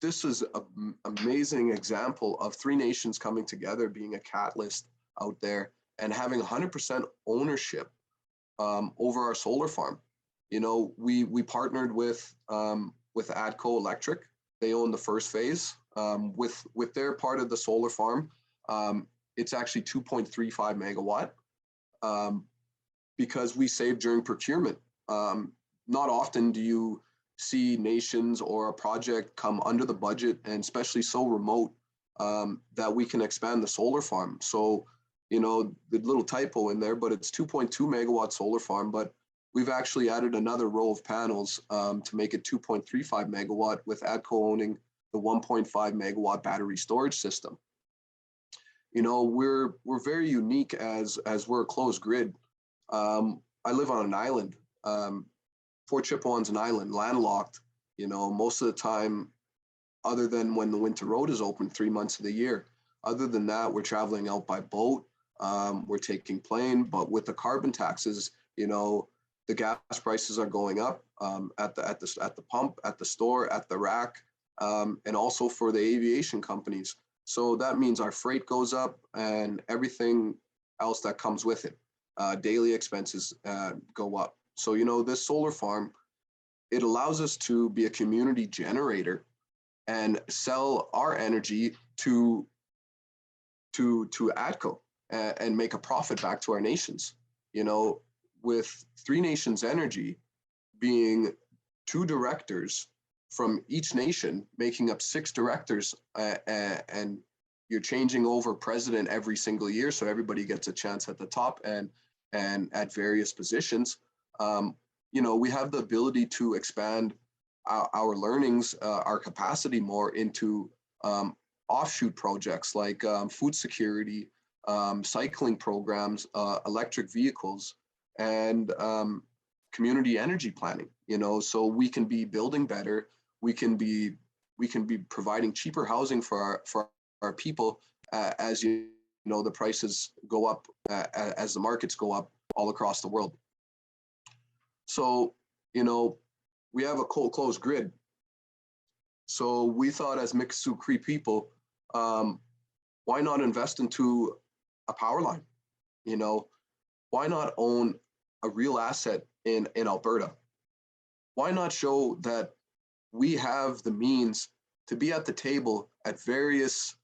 this is an amazing example of Three Nations coming together, being a catalyst out there and having 100% ownership over our solar farm. You know, we partnered with ADCO Electric. They own the first phase. With their part of the solar farm, it's actually 2.35 megawatt because we saved during procurement. Not often do you see nations or a project come under the budget, and especially so remote, that we can expand the solar farm. So, you know, the little typo in there, but it's 2.2 megawatt solar farm, but we've actually added another row of panels to make it 2.35 megawatt, with ADCO owning the 1.5 megawatt battery storage system. You know, we're very unique as we're a closed grid. I live on an island. Fort Chipewyan's an island, landlocked, you know, most of the time, other than when the winter road is open 3 months of the year. Other than that, we're traveling out by boat, we're taking plane, but with the carbon taxes, you know, the gas prices are going up at the pump, at the store, at the rack, and also for the aviation companies. So that means our freight goes up and everything else that comes with it. Daily expenses go up. So, you know, this solar farm, it allows us to be a community generator and sell our energy to ADCO and make a profit back to our nations. You know, with Three Nations Energy being 2 directors from each nation, making up 6 directors, and you're changing over president every single year, so everybody gets a chance at the top and at various positions. You know, we have the ability to expand our learnings, our capacity more into offshoot projects like food security, cycling programs, electric vehicles, and community energy planning. You know, so we can be building better. We can be providing cheaper housing for our people, as you the prices go up as the markets go up all across the world. So, we have a cold closed grid. So we thought as Mikisew Cree people, why not invest into a power line? Why not own a real asset in Alberta? Why not show that we have the means to be at the table at various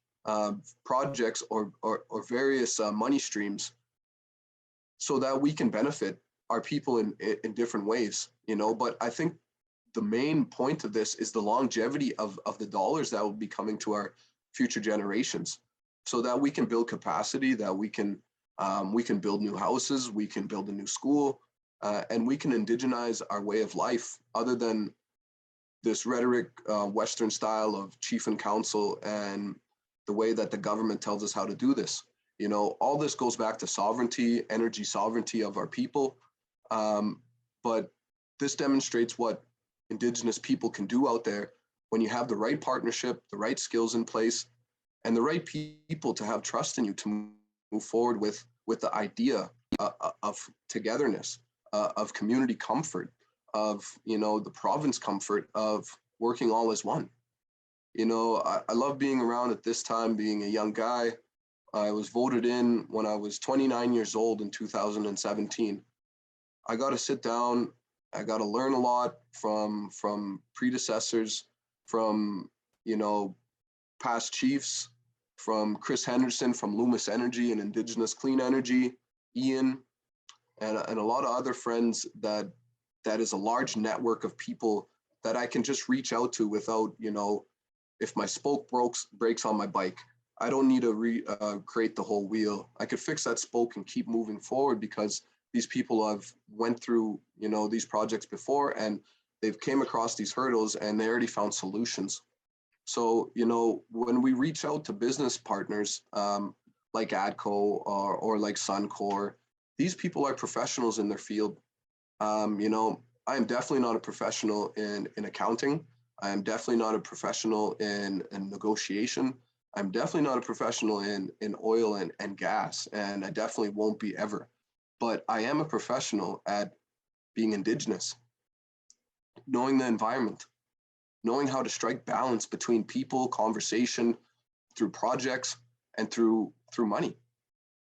projects or various money streams so that we can benefit our people in different ways, But I think the main point of this is the longevity of the dollars that will be coming to our future generations, so that we can build capacity, that we can build new houses, we can build a new school, and we can indigenize our way of life other than this rhetoric, Western style of chief and council and the way that the government tells us how to do this. All this goes back to sovereignty, energy sovereignty of our people. But this demonstrates what Indigenous people can do out there when you have the right partnership, the right skills in place, and the right people to have trust in you to move forward with the idea of togetherness, of community comfort, of the province comfort of working all as one. I love being around at this time, being a young guy. I was voted in when I was 29 years old in 2017. I got to sit down. I got to learn a lot from predecessors, from past chiefs, from Chris Henderson from Loomis Energy and Indigenous Clean Energy, Ian, and a lot of other friends that is a large network of people that I can just reach out to without, if my spoke breaks on my bike, I don't need to create the whole wheel. I could fix that spoke and keep moving forward because these people have went through, these projects before and they've came across these hurdles and they already found solutions. So, when we reach out to business partners like ADCO or like Suncor, these people are professionals in their field. I am definitely not a professional in accounting. I am definitely not a professional in negotiation. I'm definitely not a professional in oil and gas, and I definitely won't be ever. But I am a professional at being Indigenous, knowing the environment, knowing how to strike balance between people, conversation, through projects, and through money,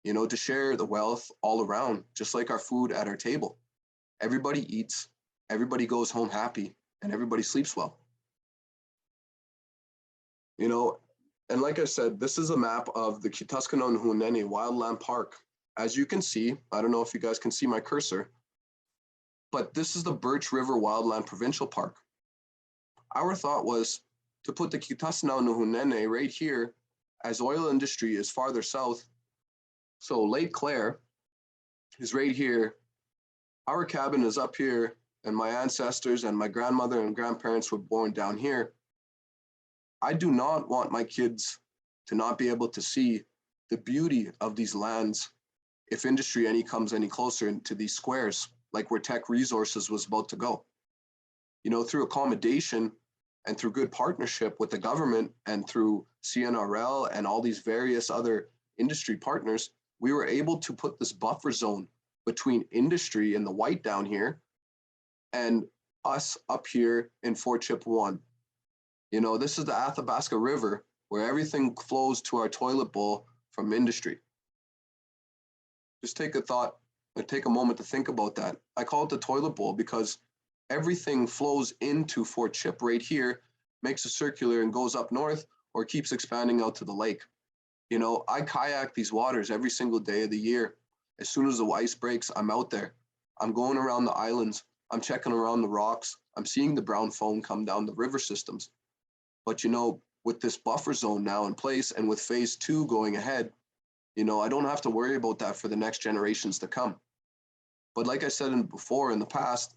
to share the wealth all around, just like our food at our table. Everybody eats, everybody goes home happy, and everybody sleeps well. And like I said, this is a map of the Kituskanau-Nuhunene Wildland Park. As you can see, I don't know if you guys can see my cursor, but this is the Birch River Wildland Provincial Park. Our thought was to put the Kituskanau-Nuhunene right here, as oil industry is farther south. So Lake Claire is right here. Our cabin is up here, and my ancestors and my grandmother and grandparents were born down here. I do not want my kids to not be able to see the beauty of these lands if industry comes any closer into these squares, like where Tech Resources was about to go. Through accommodation and through good partnership with the government and through CNRL and all these various other industry partners, we were able to put this buffer zone between industry and the white down here and us up here in Fort Chipewyan. This is the Athabasca River where everything flows to our toilet bowl from industry. Just take a moment to think about that. I call it the toilet bowl because everything flows into Fort Chip right here, makes a circular and goes up north or keeps expanding out to the lake. I kayak these waters every single day of the year. As soon as the ice breaks, I'm out there. I'm going around the islands. I'm checking around the rocks. I'm seeing the brown foam come down the river systems. But, with this buffer zone now in place and with phase 2 going ahead, I don't have to worry about that for the next generations to come. But like I said before in the past,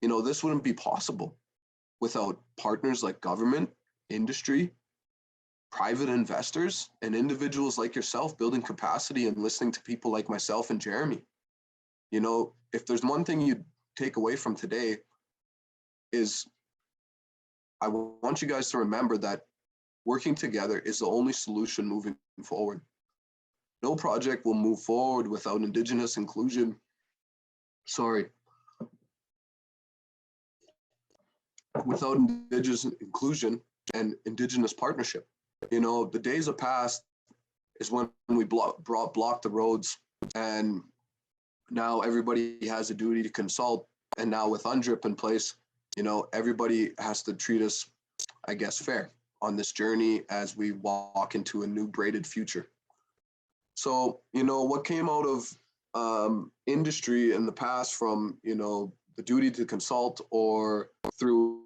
this wouldn't be possible without partners like government, industry, private investors, and individuals like yourself building capacity and listening to people like myself and Jeremy. If there's one thing you take away from today is I want you guys to remember that working together is the only solution moving forward. No project will move forward without Indigenous inclusion. Without Indigenous inclusion and Indigenous partnership. You know, the days of past is when we blocked the roads, and now everybody has a duty to consult. And now with UNDRIP in place, you know, everybody has to treat us, I guess, fair on this journey as we walk into a new braided future. So, you know, what came out of industry in the past from, you know, the duty to consult or through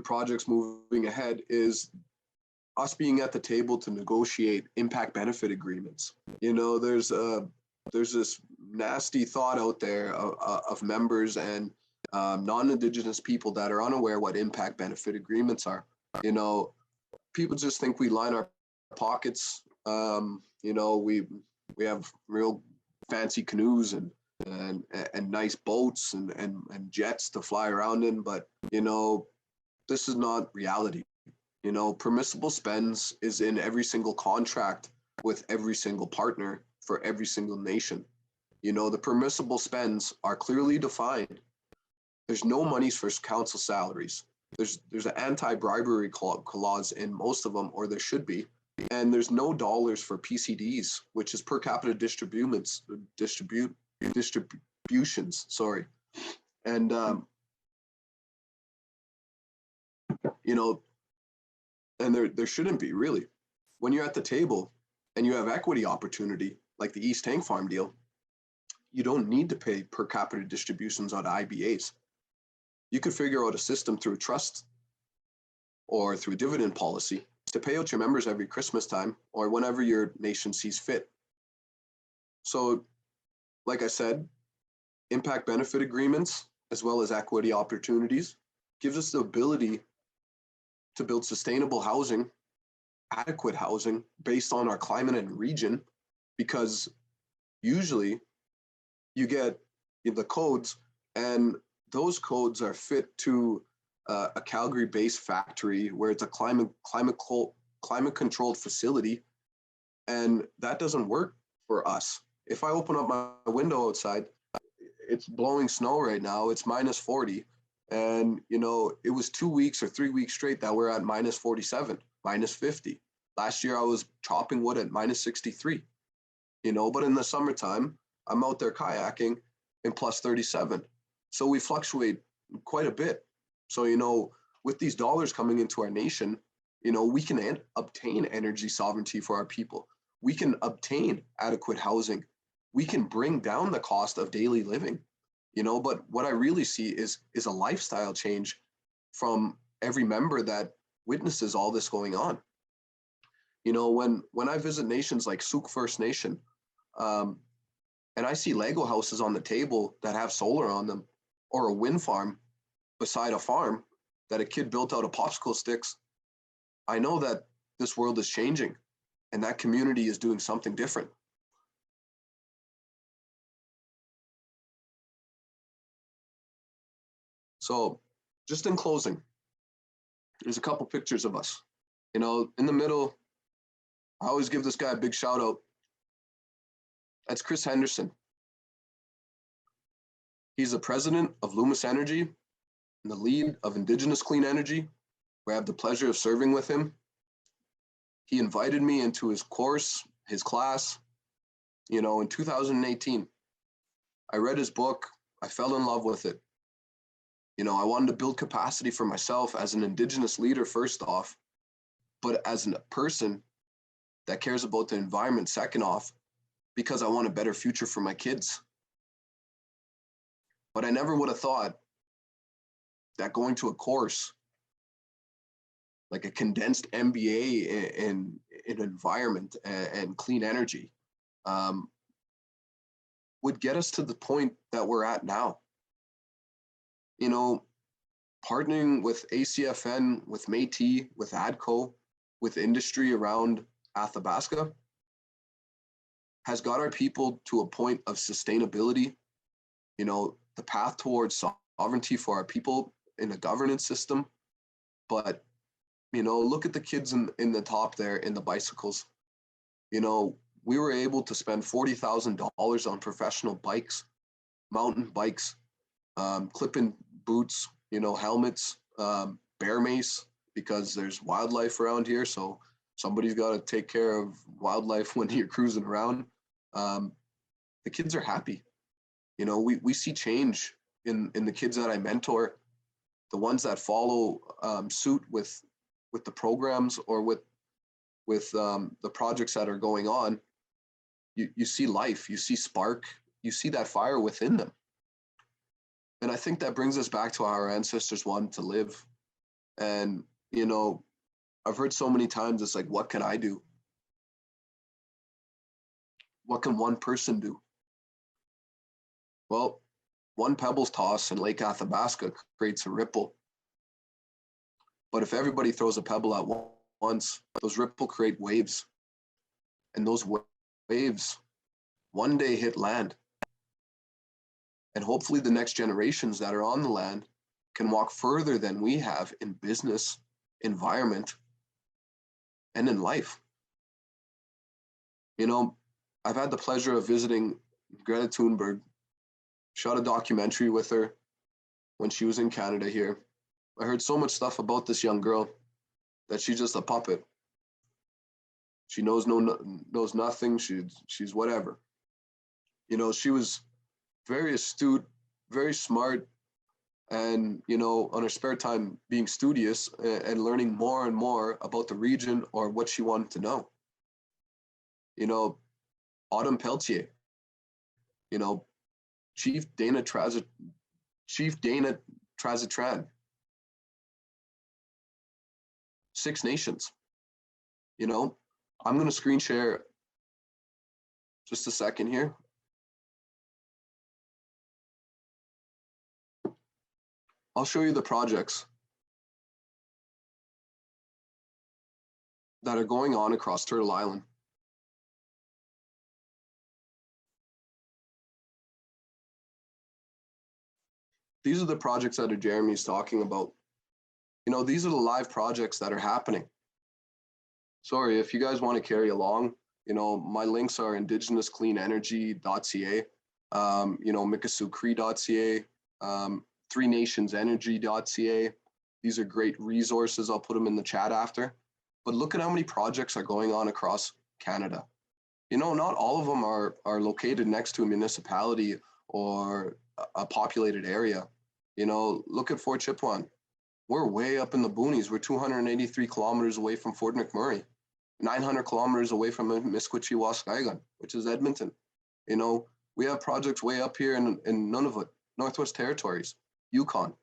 projects moving ahead is us being at the table to negotiate impact benefit agreements. You know, there's this nasty thought out there of members and non-Indigenous people that are unaware what impact benefit agreements are. You know, people just think we line our pockets. You know, we have real fancy canoes and nice boats and jets to fly around in, but you know, this is not reality. You know, permissible spends is in every single contract with every single partner for every single nation. You know, the permissible spends are clearly defined. There's no monies for council salaries. There's an anti-bribery clause in most of them, or there should be. And there's no dollars for PCDs, which is per capita distributions, sorry. And, you know, and there shouldn't be really. When you're at the table and you have equity opportunity, like the East Tank Farm deal, you don't need to pay per capita distributions on IBAs. You could figure out a system through a trust or through a dividend policy to pay out your members every Christmas time or whenever your nation sees fit. So, like I said, impact benefit agreements, as well as equity opportunities, gives us the ability to build sustainable housing, adequate housing based on our climate and region, because usually you get the codes and those codes are fit to a Calgary-based factory where it's a climate controlled facility, and that doesn't work for us. If I open up my window outside, it's blowing snow right now. It's minus 40, and you know it was 2 weeks or 3 weeks straight that we're at minus 47, minus 50. Last year I was chopping wood at minus 63. You know, but in the summertime I'm out there kayaking in plus 37. So we fluctuate quite a bit. So, you know, with these dollars coming into our nation, you know, we can obtain energy sovereignty for our people. We can obtain adequate housing. We can bring down the cost of daily living, you know, but what I really see is a lifestyle change from every member that witnesses all this going on. You know, when I visit nations like Souk First Nation, and I see Lego houses on the table that have solar on them, or a wind farm beside a farm that a kid built out of popsicle sticks, I know that this world is changing and that community is doing something different. So just in closing, there's a couple pictures of us. You know, in the middle, I always give this guy a big shout out. That's Chris Henderson. He's the president of Loomis Energy and the lead of Indigenous Clean Energy, where I have the pleasure of serving with him. He invited me into his course, his class, you know, in 2018. I read his book. I fell in love with it. You know, I wanted to build capacity for myself as an Indigenous leader, first off, but as a person that cares about the environment, second off, because I want a better future for my kids. But I never would have thought that going to a course, like a condensed MBA in environment and clean energy, would get us to the point that we're at now. You know, partnering with ACFN, with Métis, with ADCO, with industry around Athabasca has got our people to a point of sustainability. You know, the path towards sovereignty for our people in a governance system. But, you know, look at the kids in the top there in the bicycles. You know, we were able to spend $40,000 on professional bikes, mountain bikes, clip-in boots, helmets, bear mace, because there's wildlife around here. So somebody's got to take care of wildlife when you're cruising around. The kids are happy. We see change in the kids that I mentor, the ones that follow suit with the programs or with the projects that are going on. You see life, you see spark, you see that fire within them. And I think that brings us back to how our ancestors wanted to live. And, I've heard so many times, it's like, what can I do? What can one person do? Well, one pebbles toss in Lake Athabasca creates a ripple. But if everybody throws a pebble at once, those ripple create waves. And those waves one day hit land. And hopefully the next generations that are on the land can walk further than we have in business, environment, and in life. I've had the pleasure of visiting Greta Thunberg, shot a documentary with her when she was in Canada here. I heard so much stuff about this young girl that she's just a puppet. She knows nothing. She's whatever. She was very astute, very smart, and on her spare time being studious and learning more and more about the region or what she wanted to know. Autumn Peltier, Chief Dana Trazitran, Six Nations. I'm going to screen share just a second here. I'll show you the projects that are going on across Turtle Island. These are the projects that Jeremy's talking about. These are the live projects that are happening. Sorry, if you guys want to carry along, my links are indigenouscleanenergy.ca, Mikisew-Cree.ca, threenationsenergy.ca. These are great resources. I'll put them in the chat after. But look at how many projects are going on across Canada. Not all of them are located next to a municipality or a populated area. Look at Fort Chipewyan. We're way up in the boonies. We're 283 kilometers away from Fort McMurray, 900 kilometers away from Miskwichi-Waskahigan, which is Edmonton. We have projects way up here in Nunavut, Northwest Territories, Yukon.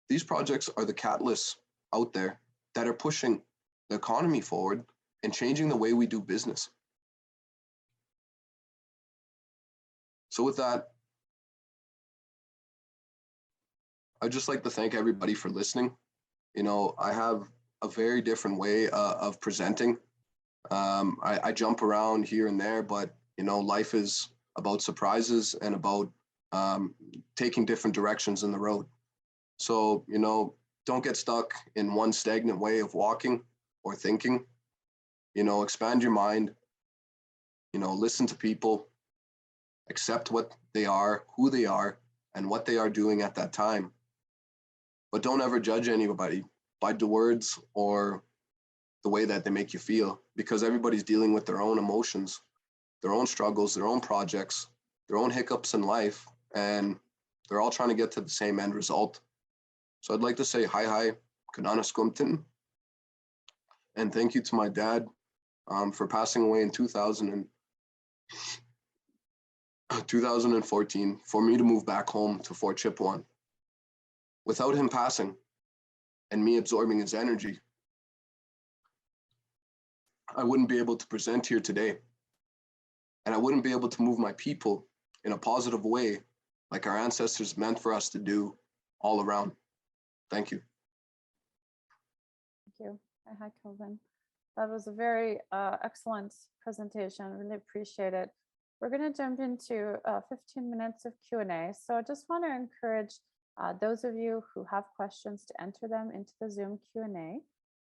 These projects are the catalysts out there that are pushing the economy forward and changing the way we do business. So with that, I'd just like to thank everybody for listening. I have a very different way of presenting. I jump around here and there, but life is about surprises and about taking different directions in the road. So, don't get stuck in one stagnant way of walking or thinking. Expand your mind, listen to people, accept what they are, who they are, and what they are doing at that time. But don't ever judge anybody by the words or the way that they make you feel, because everybody's dealing with their own emotions, their own struggles, their own projects, their own hiccups in life, and they're all trying to get to the same end result. So I'd like to say hi, Kanana Skumtin, and thank you to my dad for passing away in 2014 for me to move back home to Fort Chipewyan. Without him passing and me absorbing his energy, I wouldn't be able to present here today. And I wouldn't be able to move my people in a positive way like our ancestors meant for us to do all around. Thank you. Thank you. Hi, Kelvin. That was a very excellent presentation. Really appreciate it. We're going to jump into 15 minutes of Q&A. So I just want to encourage those of you who have questions to enter them into the Zoom Q&A.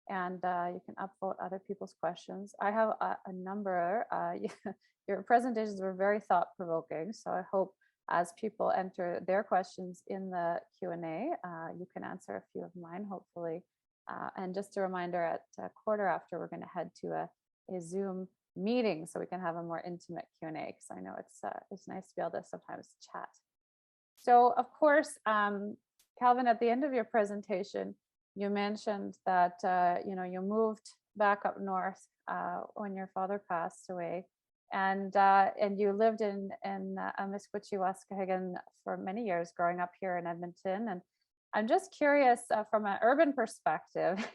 and you can upvote other people's questions. I have a number. Your presentations were very thought-provoking, so I hope as people enter their questions in the Q&A, you can answer a few of mine, hopefully. And just a reminder, at a quarter after, we're going to head to a Zoom meeting so we can have a more intimate Q&A, because I know it's nice to be able to sometimes chat. So of course, Calvin, at the end of your presentation, you mentioned that you moved back up north when your father passed away, and you lived in Amiskwichiwaskahigan for many years, growing up here in Edmonton. And I'm just curious, from an urban perspective,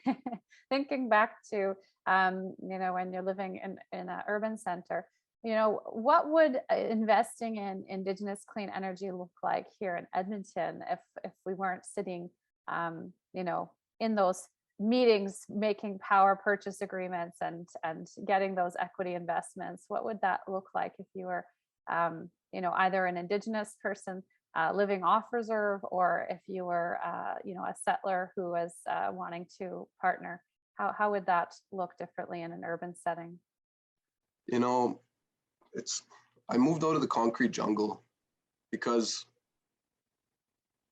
thinking back to when you're living in an urban center, what would investing in Indigenous clean energy look like here in Edmonton if we weren't sitting, in those meetings, making power purchase agreements and getting those equity investments? What would that look like if you were, either an Indigenous person living off reserve, or if you were, a settler who was wanting to partner? How would that look differently in an urban setting? I moved out of the concrete jungle because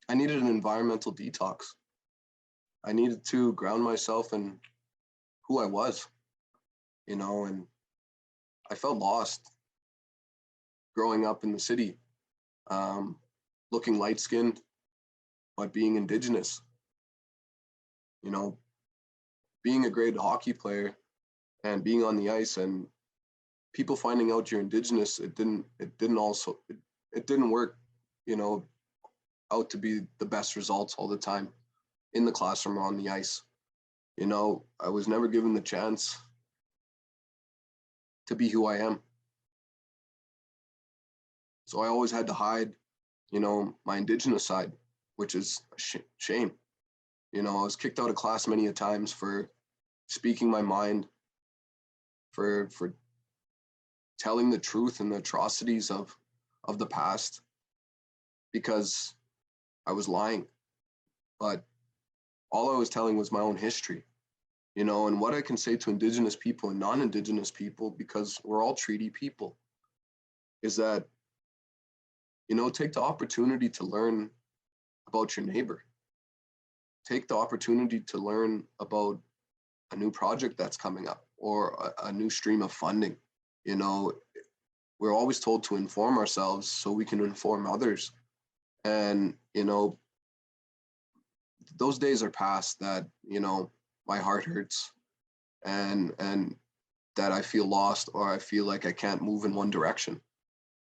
I needed an environmental detox. I needed to ground myself in who I was, and I felt lost growing up in the city, looking light-skinned, but being Indigenous. Being a great hockey player and being on the ice and people finding out you're Indigenous, it didn't work, out to be the best results all the time in the classroom or on the ice. I was never given the chance to be who I am. So I always had to hide, my Indigenous side, which is a shame. I was kicked out of class many a times for speaking my mind, for telling the truth and the atrocities of the past, because I was lying. But all I was telling was my own history, and what I can say to Indigenous people and non-Indigenous people, because we're all treaty people, is that, take the opportunity to learn about your neighbor. Take the opportunity to learn about a new project that's coming up, or a new stream of funding. We're always told to inform ourselves so we can inform others. And, those days are past that, my heart hurts and that I feel lost, or I feel like I can't move in one direction.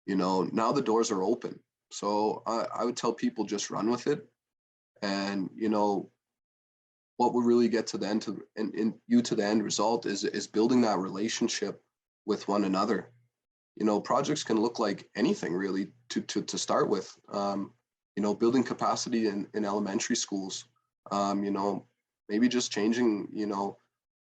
Now the doors are open. So I would tell people, just run with it. And, what will really get to the end to the end result is building that relationship with one another. Projects can look like anything really to start with. Building capacity in elementary schools. Maybe just changing,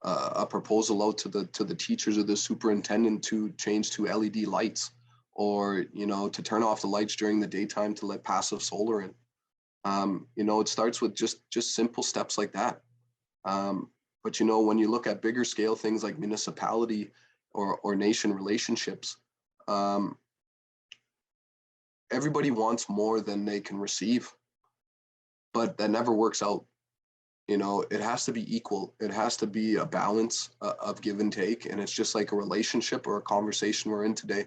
a proposal out to the teachers or the superintendent to change to LED lights, or to turn off the lights during the daytime to let passive solar in. It starts with just simple steps like that. But when you look at bigger scale things like municipality or nation relationships, everybody wants more than they can receive, but that never works out. It has to be equal. It has to be a balance of give and take. And it's just like a relationship or a conversation we're in today.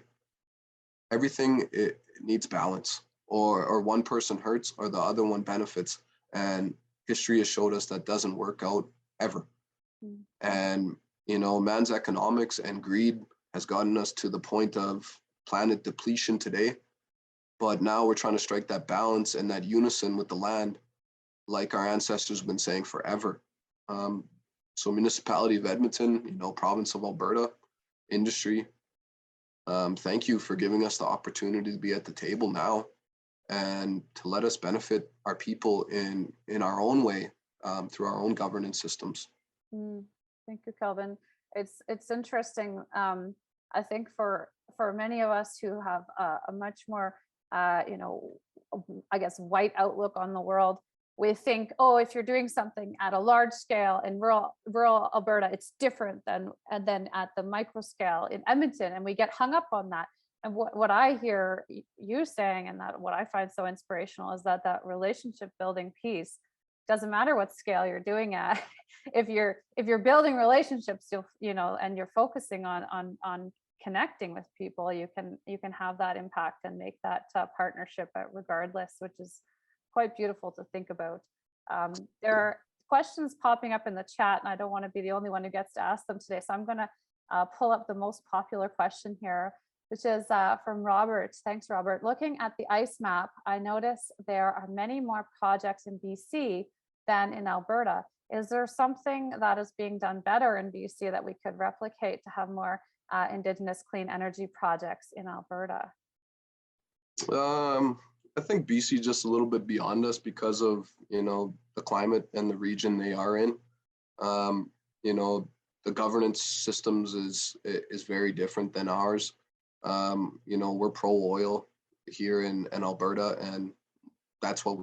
Everything, it needs balance, or one person hurts or the other one benefits. And history has showed us that doesn't work out ever. Mm. And, man's economics and greed has gotten us to the point of planet depletion today. But now we're trying to strike that balance and that unison with the land, like our ancestors have been saying forever. So municipality of Edmonton, province of Alberta, industry, thank you for giving us the opportunity to be at the table now and to let us benefit our people in our own way, through our own governance systems. Thank you, Kelvin. It's interesting. I think for many of us who have a much more, I guess, white outlook on the world, we think, oh, if you're doing something at a large scale in rural Alberta, it's different than at the micro scale in Edmonton, and we get hung up on that. And what I hear you saying, and that what I find so inspirational, is that relationship building piece doesn't matter what scale you're doing at. if you're building relationships, and you're focusing on connecting with people, you can have that impact and make that partnership regardless, which is quite beautiful to think about. There are questions popping up in the chat, and I don't want to be the only one who gets to ask them today. So I'm going to pull up the most popular question here, which is from Robert. Thanks, Robert. Looking at the ice map, I notice there are many more projects in BC than in Alberta. Is there something that is being done better in BC that we could replicate to have more Indigenous clean energy projects in Alberta? I think BC is just a little bit beyond us because of, the climate and the region they are in. The governance systems is very different than ours. We're pro oil here in Alberta, and that's what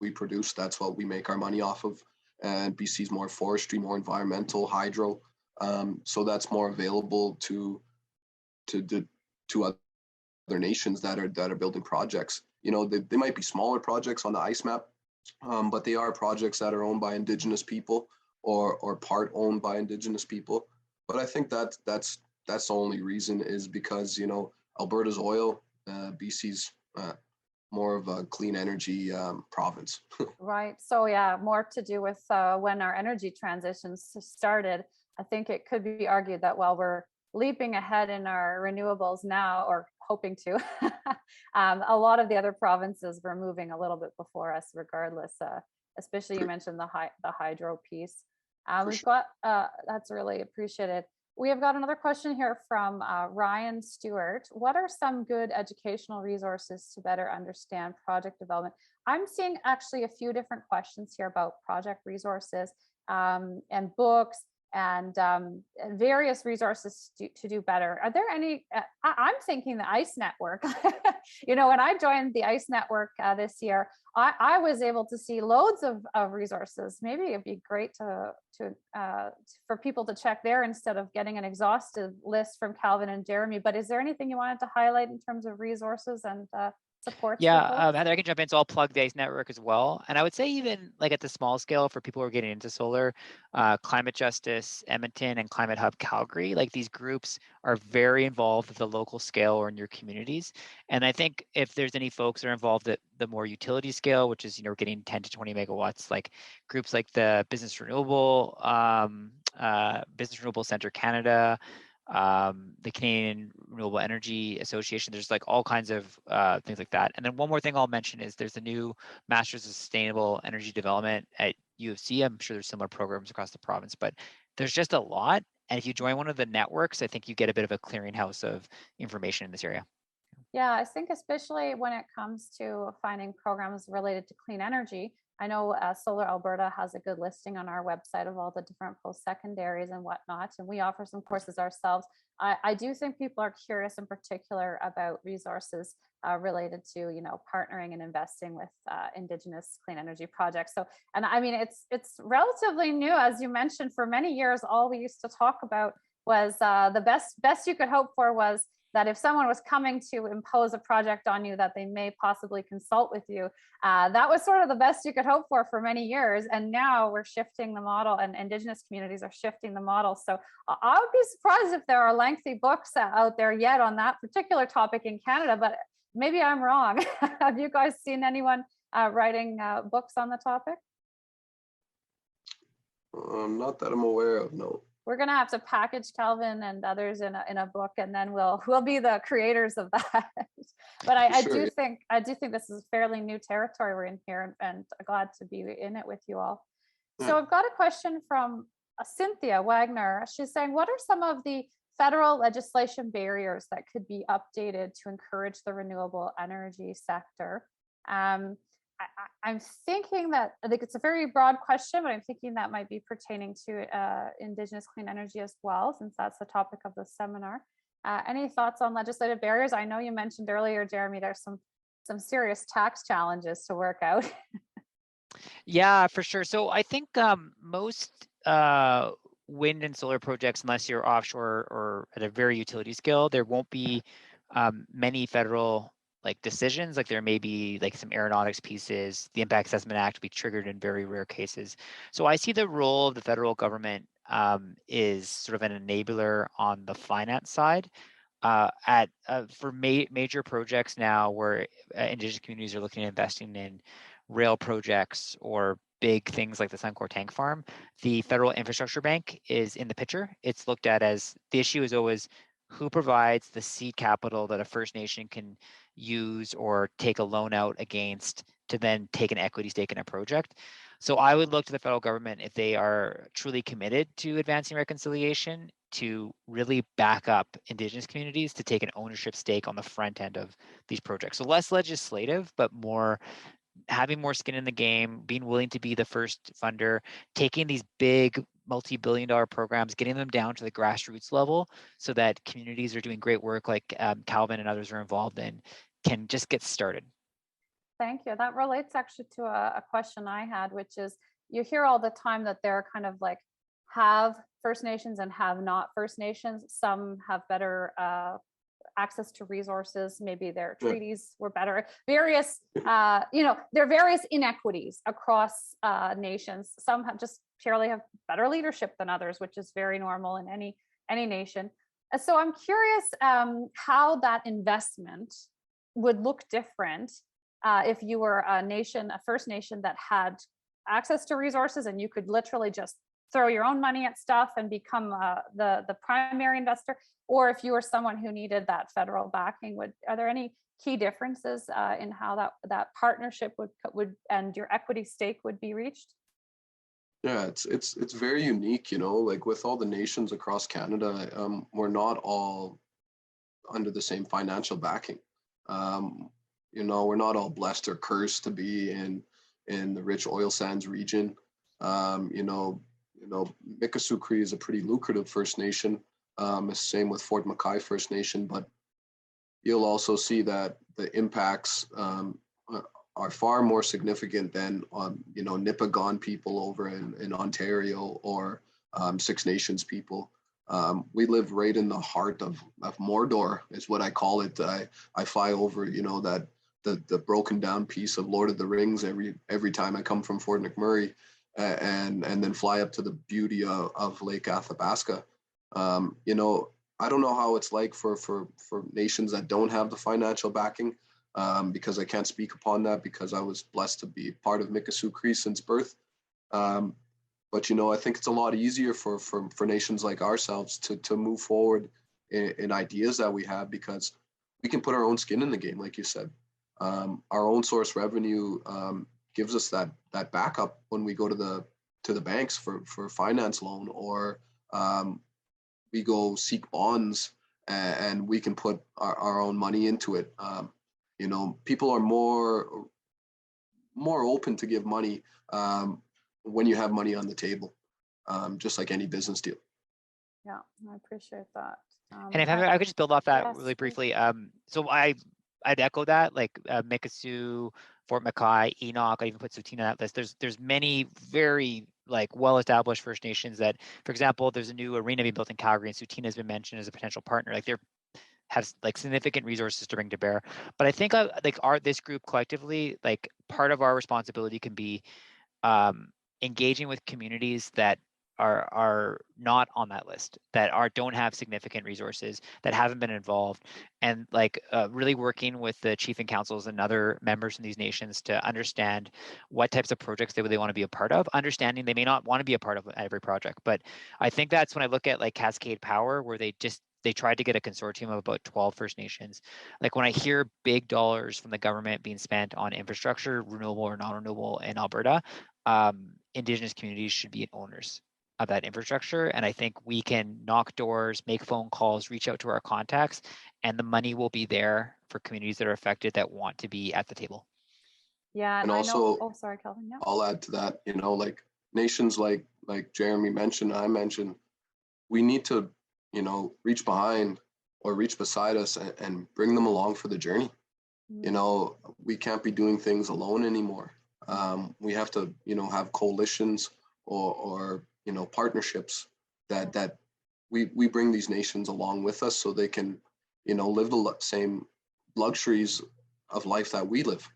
we produce. That's what we make our money off of. And BC's more forestry, more environmental, hydro. So that's more available to other nations that are building projects. They might be smaller projects on the ice map, but they are projects that are owned by Indigenous people or part owned by Indigenous people. But I think that's the only reason is because, Alberta's oil, BC's more of a clean energy province. Right. So yeah, more to do with when our energy transitions started. I think it could be argued that while we're leaping ahead in our renewables now, or hoping to, a lot of the other provinces were moving a little bit before us regardless, especially you mentioned the hydro piece. We've got, that's really appreciated. We have got another question here from Ryan Stewart. What are some good educational resources to better understand project development? I'm seeing actually a few different questions here about project resources and books and various resources to do better. Are there any, I'm thinking the ICE network. When I joined the ICE network this year, I was able to see loads of resources. Maybe it'd be great for people to check there instead of getting an exhaustive list from Calvin and Jeremy. But is there anything you wanted to highlight in terms of resources and supports? Yeah, Heather, I can jump in. So I'll plug the ICE network as well. And I would say even like at the small scale for people who are getting into solar, Climate Justice Edmonton and Climate Hub Calgary, like these groups are very involved at the local scale or in your communities. And I think if there's any folks that are involved at the more utility scale, which is, getting 10 to 20 megawatts, like groups like the Business Renewable Center Canada, the Canadian Renewable Energy Association, there's like all kinds of things like that. And then one more thing I'll mention is there's the new Masters of Sustainable Energy Development at U of C. I'm sure there's similar programs across the province, but there's just a lot. And if you join one of the networks, I think you get a bit of a clearinghouse of information in this area. Yeah, I think especially when it comes to finding programs related to clean energy, I know Solar Alberta has a good listing on our website of all the different post-secondaries and whatnot, and we offer some courses ourselves. I do think people are curious in particular about resources related to, partnering and investing with Indigenous clean energy projects. So, and I mean, it's relatively new, as you mentioned. For many years, all we used to talk about was the best you could hope for was that if someone was coming to impose a project on you, that they may possibly consult with you. That was sort of the best you could hope for many years. And now we're shifting the model, and Indigenous communities are shifting the model. So I would be surprised if there are lengthy books out there yet on that particular topic in Canada, but maybe I'm wrong. Have you guys seen anyone writing books on the topic? Not that I'm aware of, no. We're gonna have to package Calvin and others in a book, and then we'll be the creators of that. But I do think this is fairly new territory we're in here, and glad to be in it with you all. So I've got a question from Cynthia Wagner. She's saying, what are some of the federal legislation barriers that could be updated to encourage the renewable energy sector? I'm thinking that, I think it's a very broad question, but I'm thinking that might be pertaining to Indigenous clean energy as well, since that's the topic of the seminar. Any thoughts on legislative barriers? I know you mentioned earlier, Jeremy, there's some serious tax challenges to work out. Yeah, for sure. So I think most wind and solar projects, unless you're offshore or at a very utility scale, there won't be many federal like decisions. Like there may be like some aeronautics pieces. The Impact Assessment Act will be triggered in very rare cases. So I see the role of the federal government is sort of an enabler on the finance side. For major projects now where Indigenous communities are looking at investing in rail projects or big things like the Suncor tank farm, the Federal Infrastructure Bank is in the picture. It's looked at as the issue is always who provides the seed capital that a First Nation can use or take a loan out against to then take an equity stake in a project. So I would look to the federal government if they are truly committed to advancing reconciliation to really back up Indigenous communities to take an ownership stake on the front end of these projects. So less legislative, but more having more skin in the game, being willing to be the first funder, taking these big multi-billion-dollar programs, getting them down to the grassroots level so that communities are doing great work like Calvin and others are involved in can just get started. Thank you. That relates actually to a question I had, which is you hear all the time that there are kind of like have First Nations and have not First Nations. Some have better access to resources. Maybe their treaties were better. Various, there are various inequities across nations. Some have just purely have better leadership than others, which is very normal in any nation. So I'm curious how that investment would look different if you were a First Nation that had access to resources and you could literally just throw your own money at stuff and become the primary investor, or if you were someone who needed that federal backing. Are there any key differences in how that partnership would and your equity stake would be reached? Yeah, it's very unique, like with all the nations across Canada, we're not all under the same financial backing. We're not all blessed or cursed to be in the rich oil sands region. Mikisew Cree is a pretty lucrative First Nation. Same with Fort McKay First Nation, but you'll also see that the impacts are far more significant than Nipigon people over in Ontario or Six Nations people. We live right in the heart of Mordor, is what I call it. I fly over, that the broken down piece of Lord of the Rings every time I come from Fort McMurray, and then fly up to the beauty of Lake Athabasca. I don't know how it's like for nations that don't have the financial backing, because I can't speak upon that because I was blessed to be part of Mikisew Cree since birth. But I think it's a lot easier for nations like ourselves to move forward in ideas that we have, because we can put our own skin in the game, like you said. Our own source revenue gives us that backup when we go to the banks for finance loan, or we go seek bonds and we can put our own money into it. People are more open to give money when you have money on the table, just like any business deal. Yeah, I appreciate that. And if I could just build off that yes, really briefly. So I'd echo that, like Mikisew, Fort McKay, Enoch. I even put Tsuut'ina on that list. There's many very like well-established First Nations that, for example, there's a new arena being built in Calgary, and Tsuut'ina has been mentioned as a potential partner. Like they're have like significant resources to bring to bear. But I think this group collectively, like part of our responsibility can be engaging with communities that are not on that list, that don't have significant resources, that haven't been involved, and like really working with the chief and councils and other members from these nations to understand what types of projects they want to be a part of, understanding they may not want to be a part of every project. But I think that's when I look at like Cascade Power, where they tried to get a consortium of about 12 First Nations. Like when I hear big dollars from the government being spent on infrastructure, renewable or non-renewable in Alberta, Indigenous communities should be owners of that infrastructure. And I think we can knock doors, make phone calls, reach out to our contacts, and the money will be there for communities that are affected that want to be at the table. Yeah, and also, oh, sorry, Kelvin. Yeah. I'll add to that, like nations like Jeremy mentioned, I mentioned, we need to, reach behind or reach beside us and bring them along for the journey. We can't be doing things alone anymore. We have to, have coalitions or partnerships that we bring these nations along with us so they can, live the same luxuries of life that we live.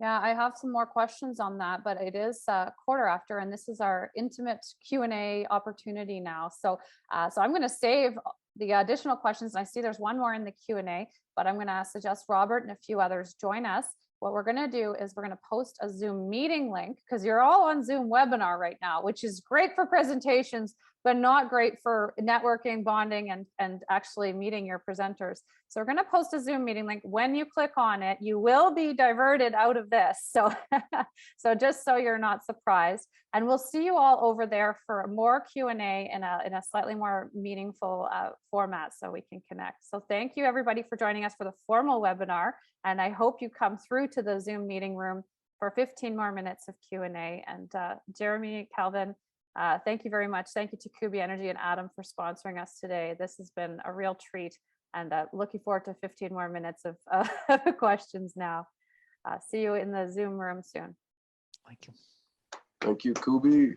Yeah, I have some more questions on that, but it is 1:15, and this is our intimate Q&A opportunity now. So I'm going to save the additional questions. I see there's one more in the Q&A, but I'm going to suggest Robert and a few others join us. What we're going to do is we're going to post a Zoom meeting link, because you're all on Zoom webinar right now, which is great for presentations, but not great for networking, bonding, and actually meeting your presenters. So we're going to post a Zoom meeting link. When you click on it, you will be diverted out of this. So, so just so you're not surprised. And we'll see you all over there for more Q&A in a slightly more meaningful format so we can connect. So thank you everybody for joining us for the formal webinar. And I hope you come through to the Zoom meeting room for 15 more minutes of Q&A. And Jeremy, Calvin, thank you very much. Thank you to Kubi Energy and Adam for sponsoring us today. This has been a real treat, and looking forward to 15 more minutes of questions now. See you in the Zoom room soon. Thank you. Thank you, Kubi.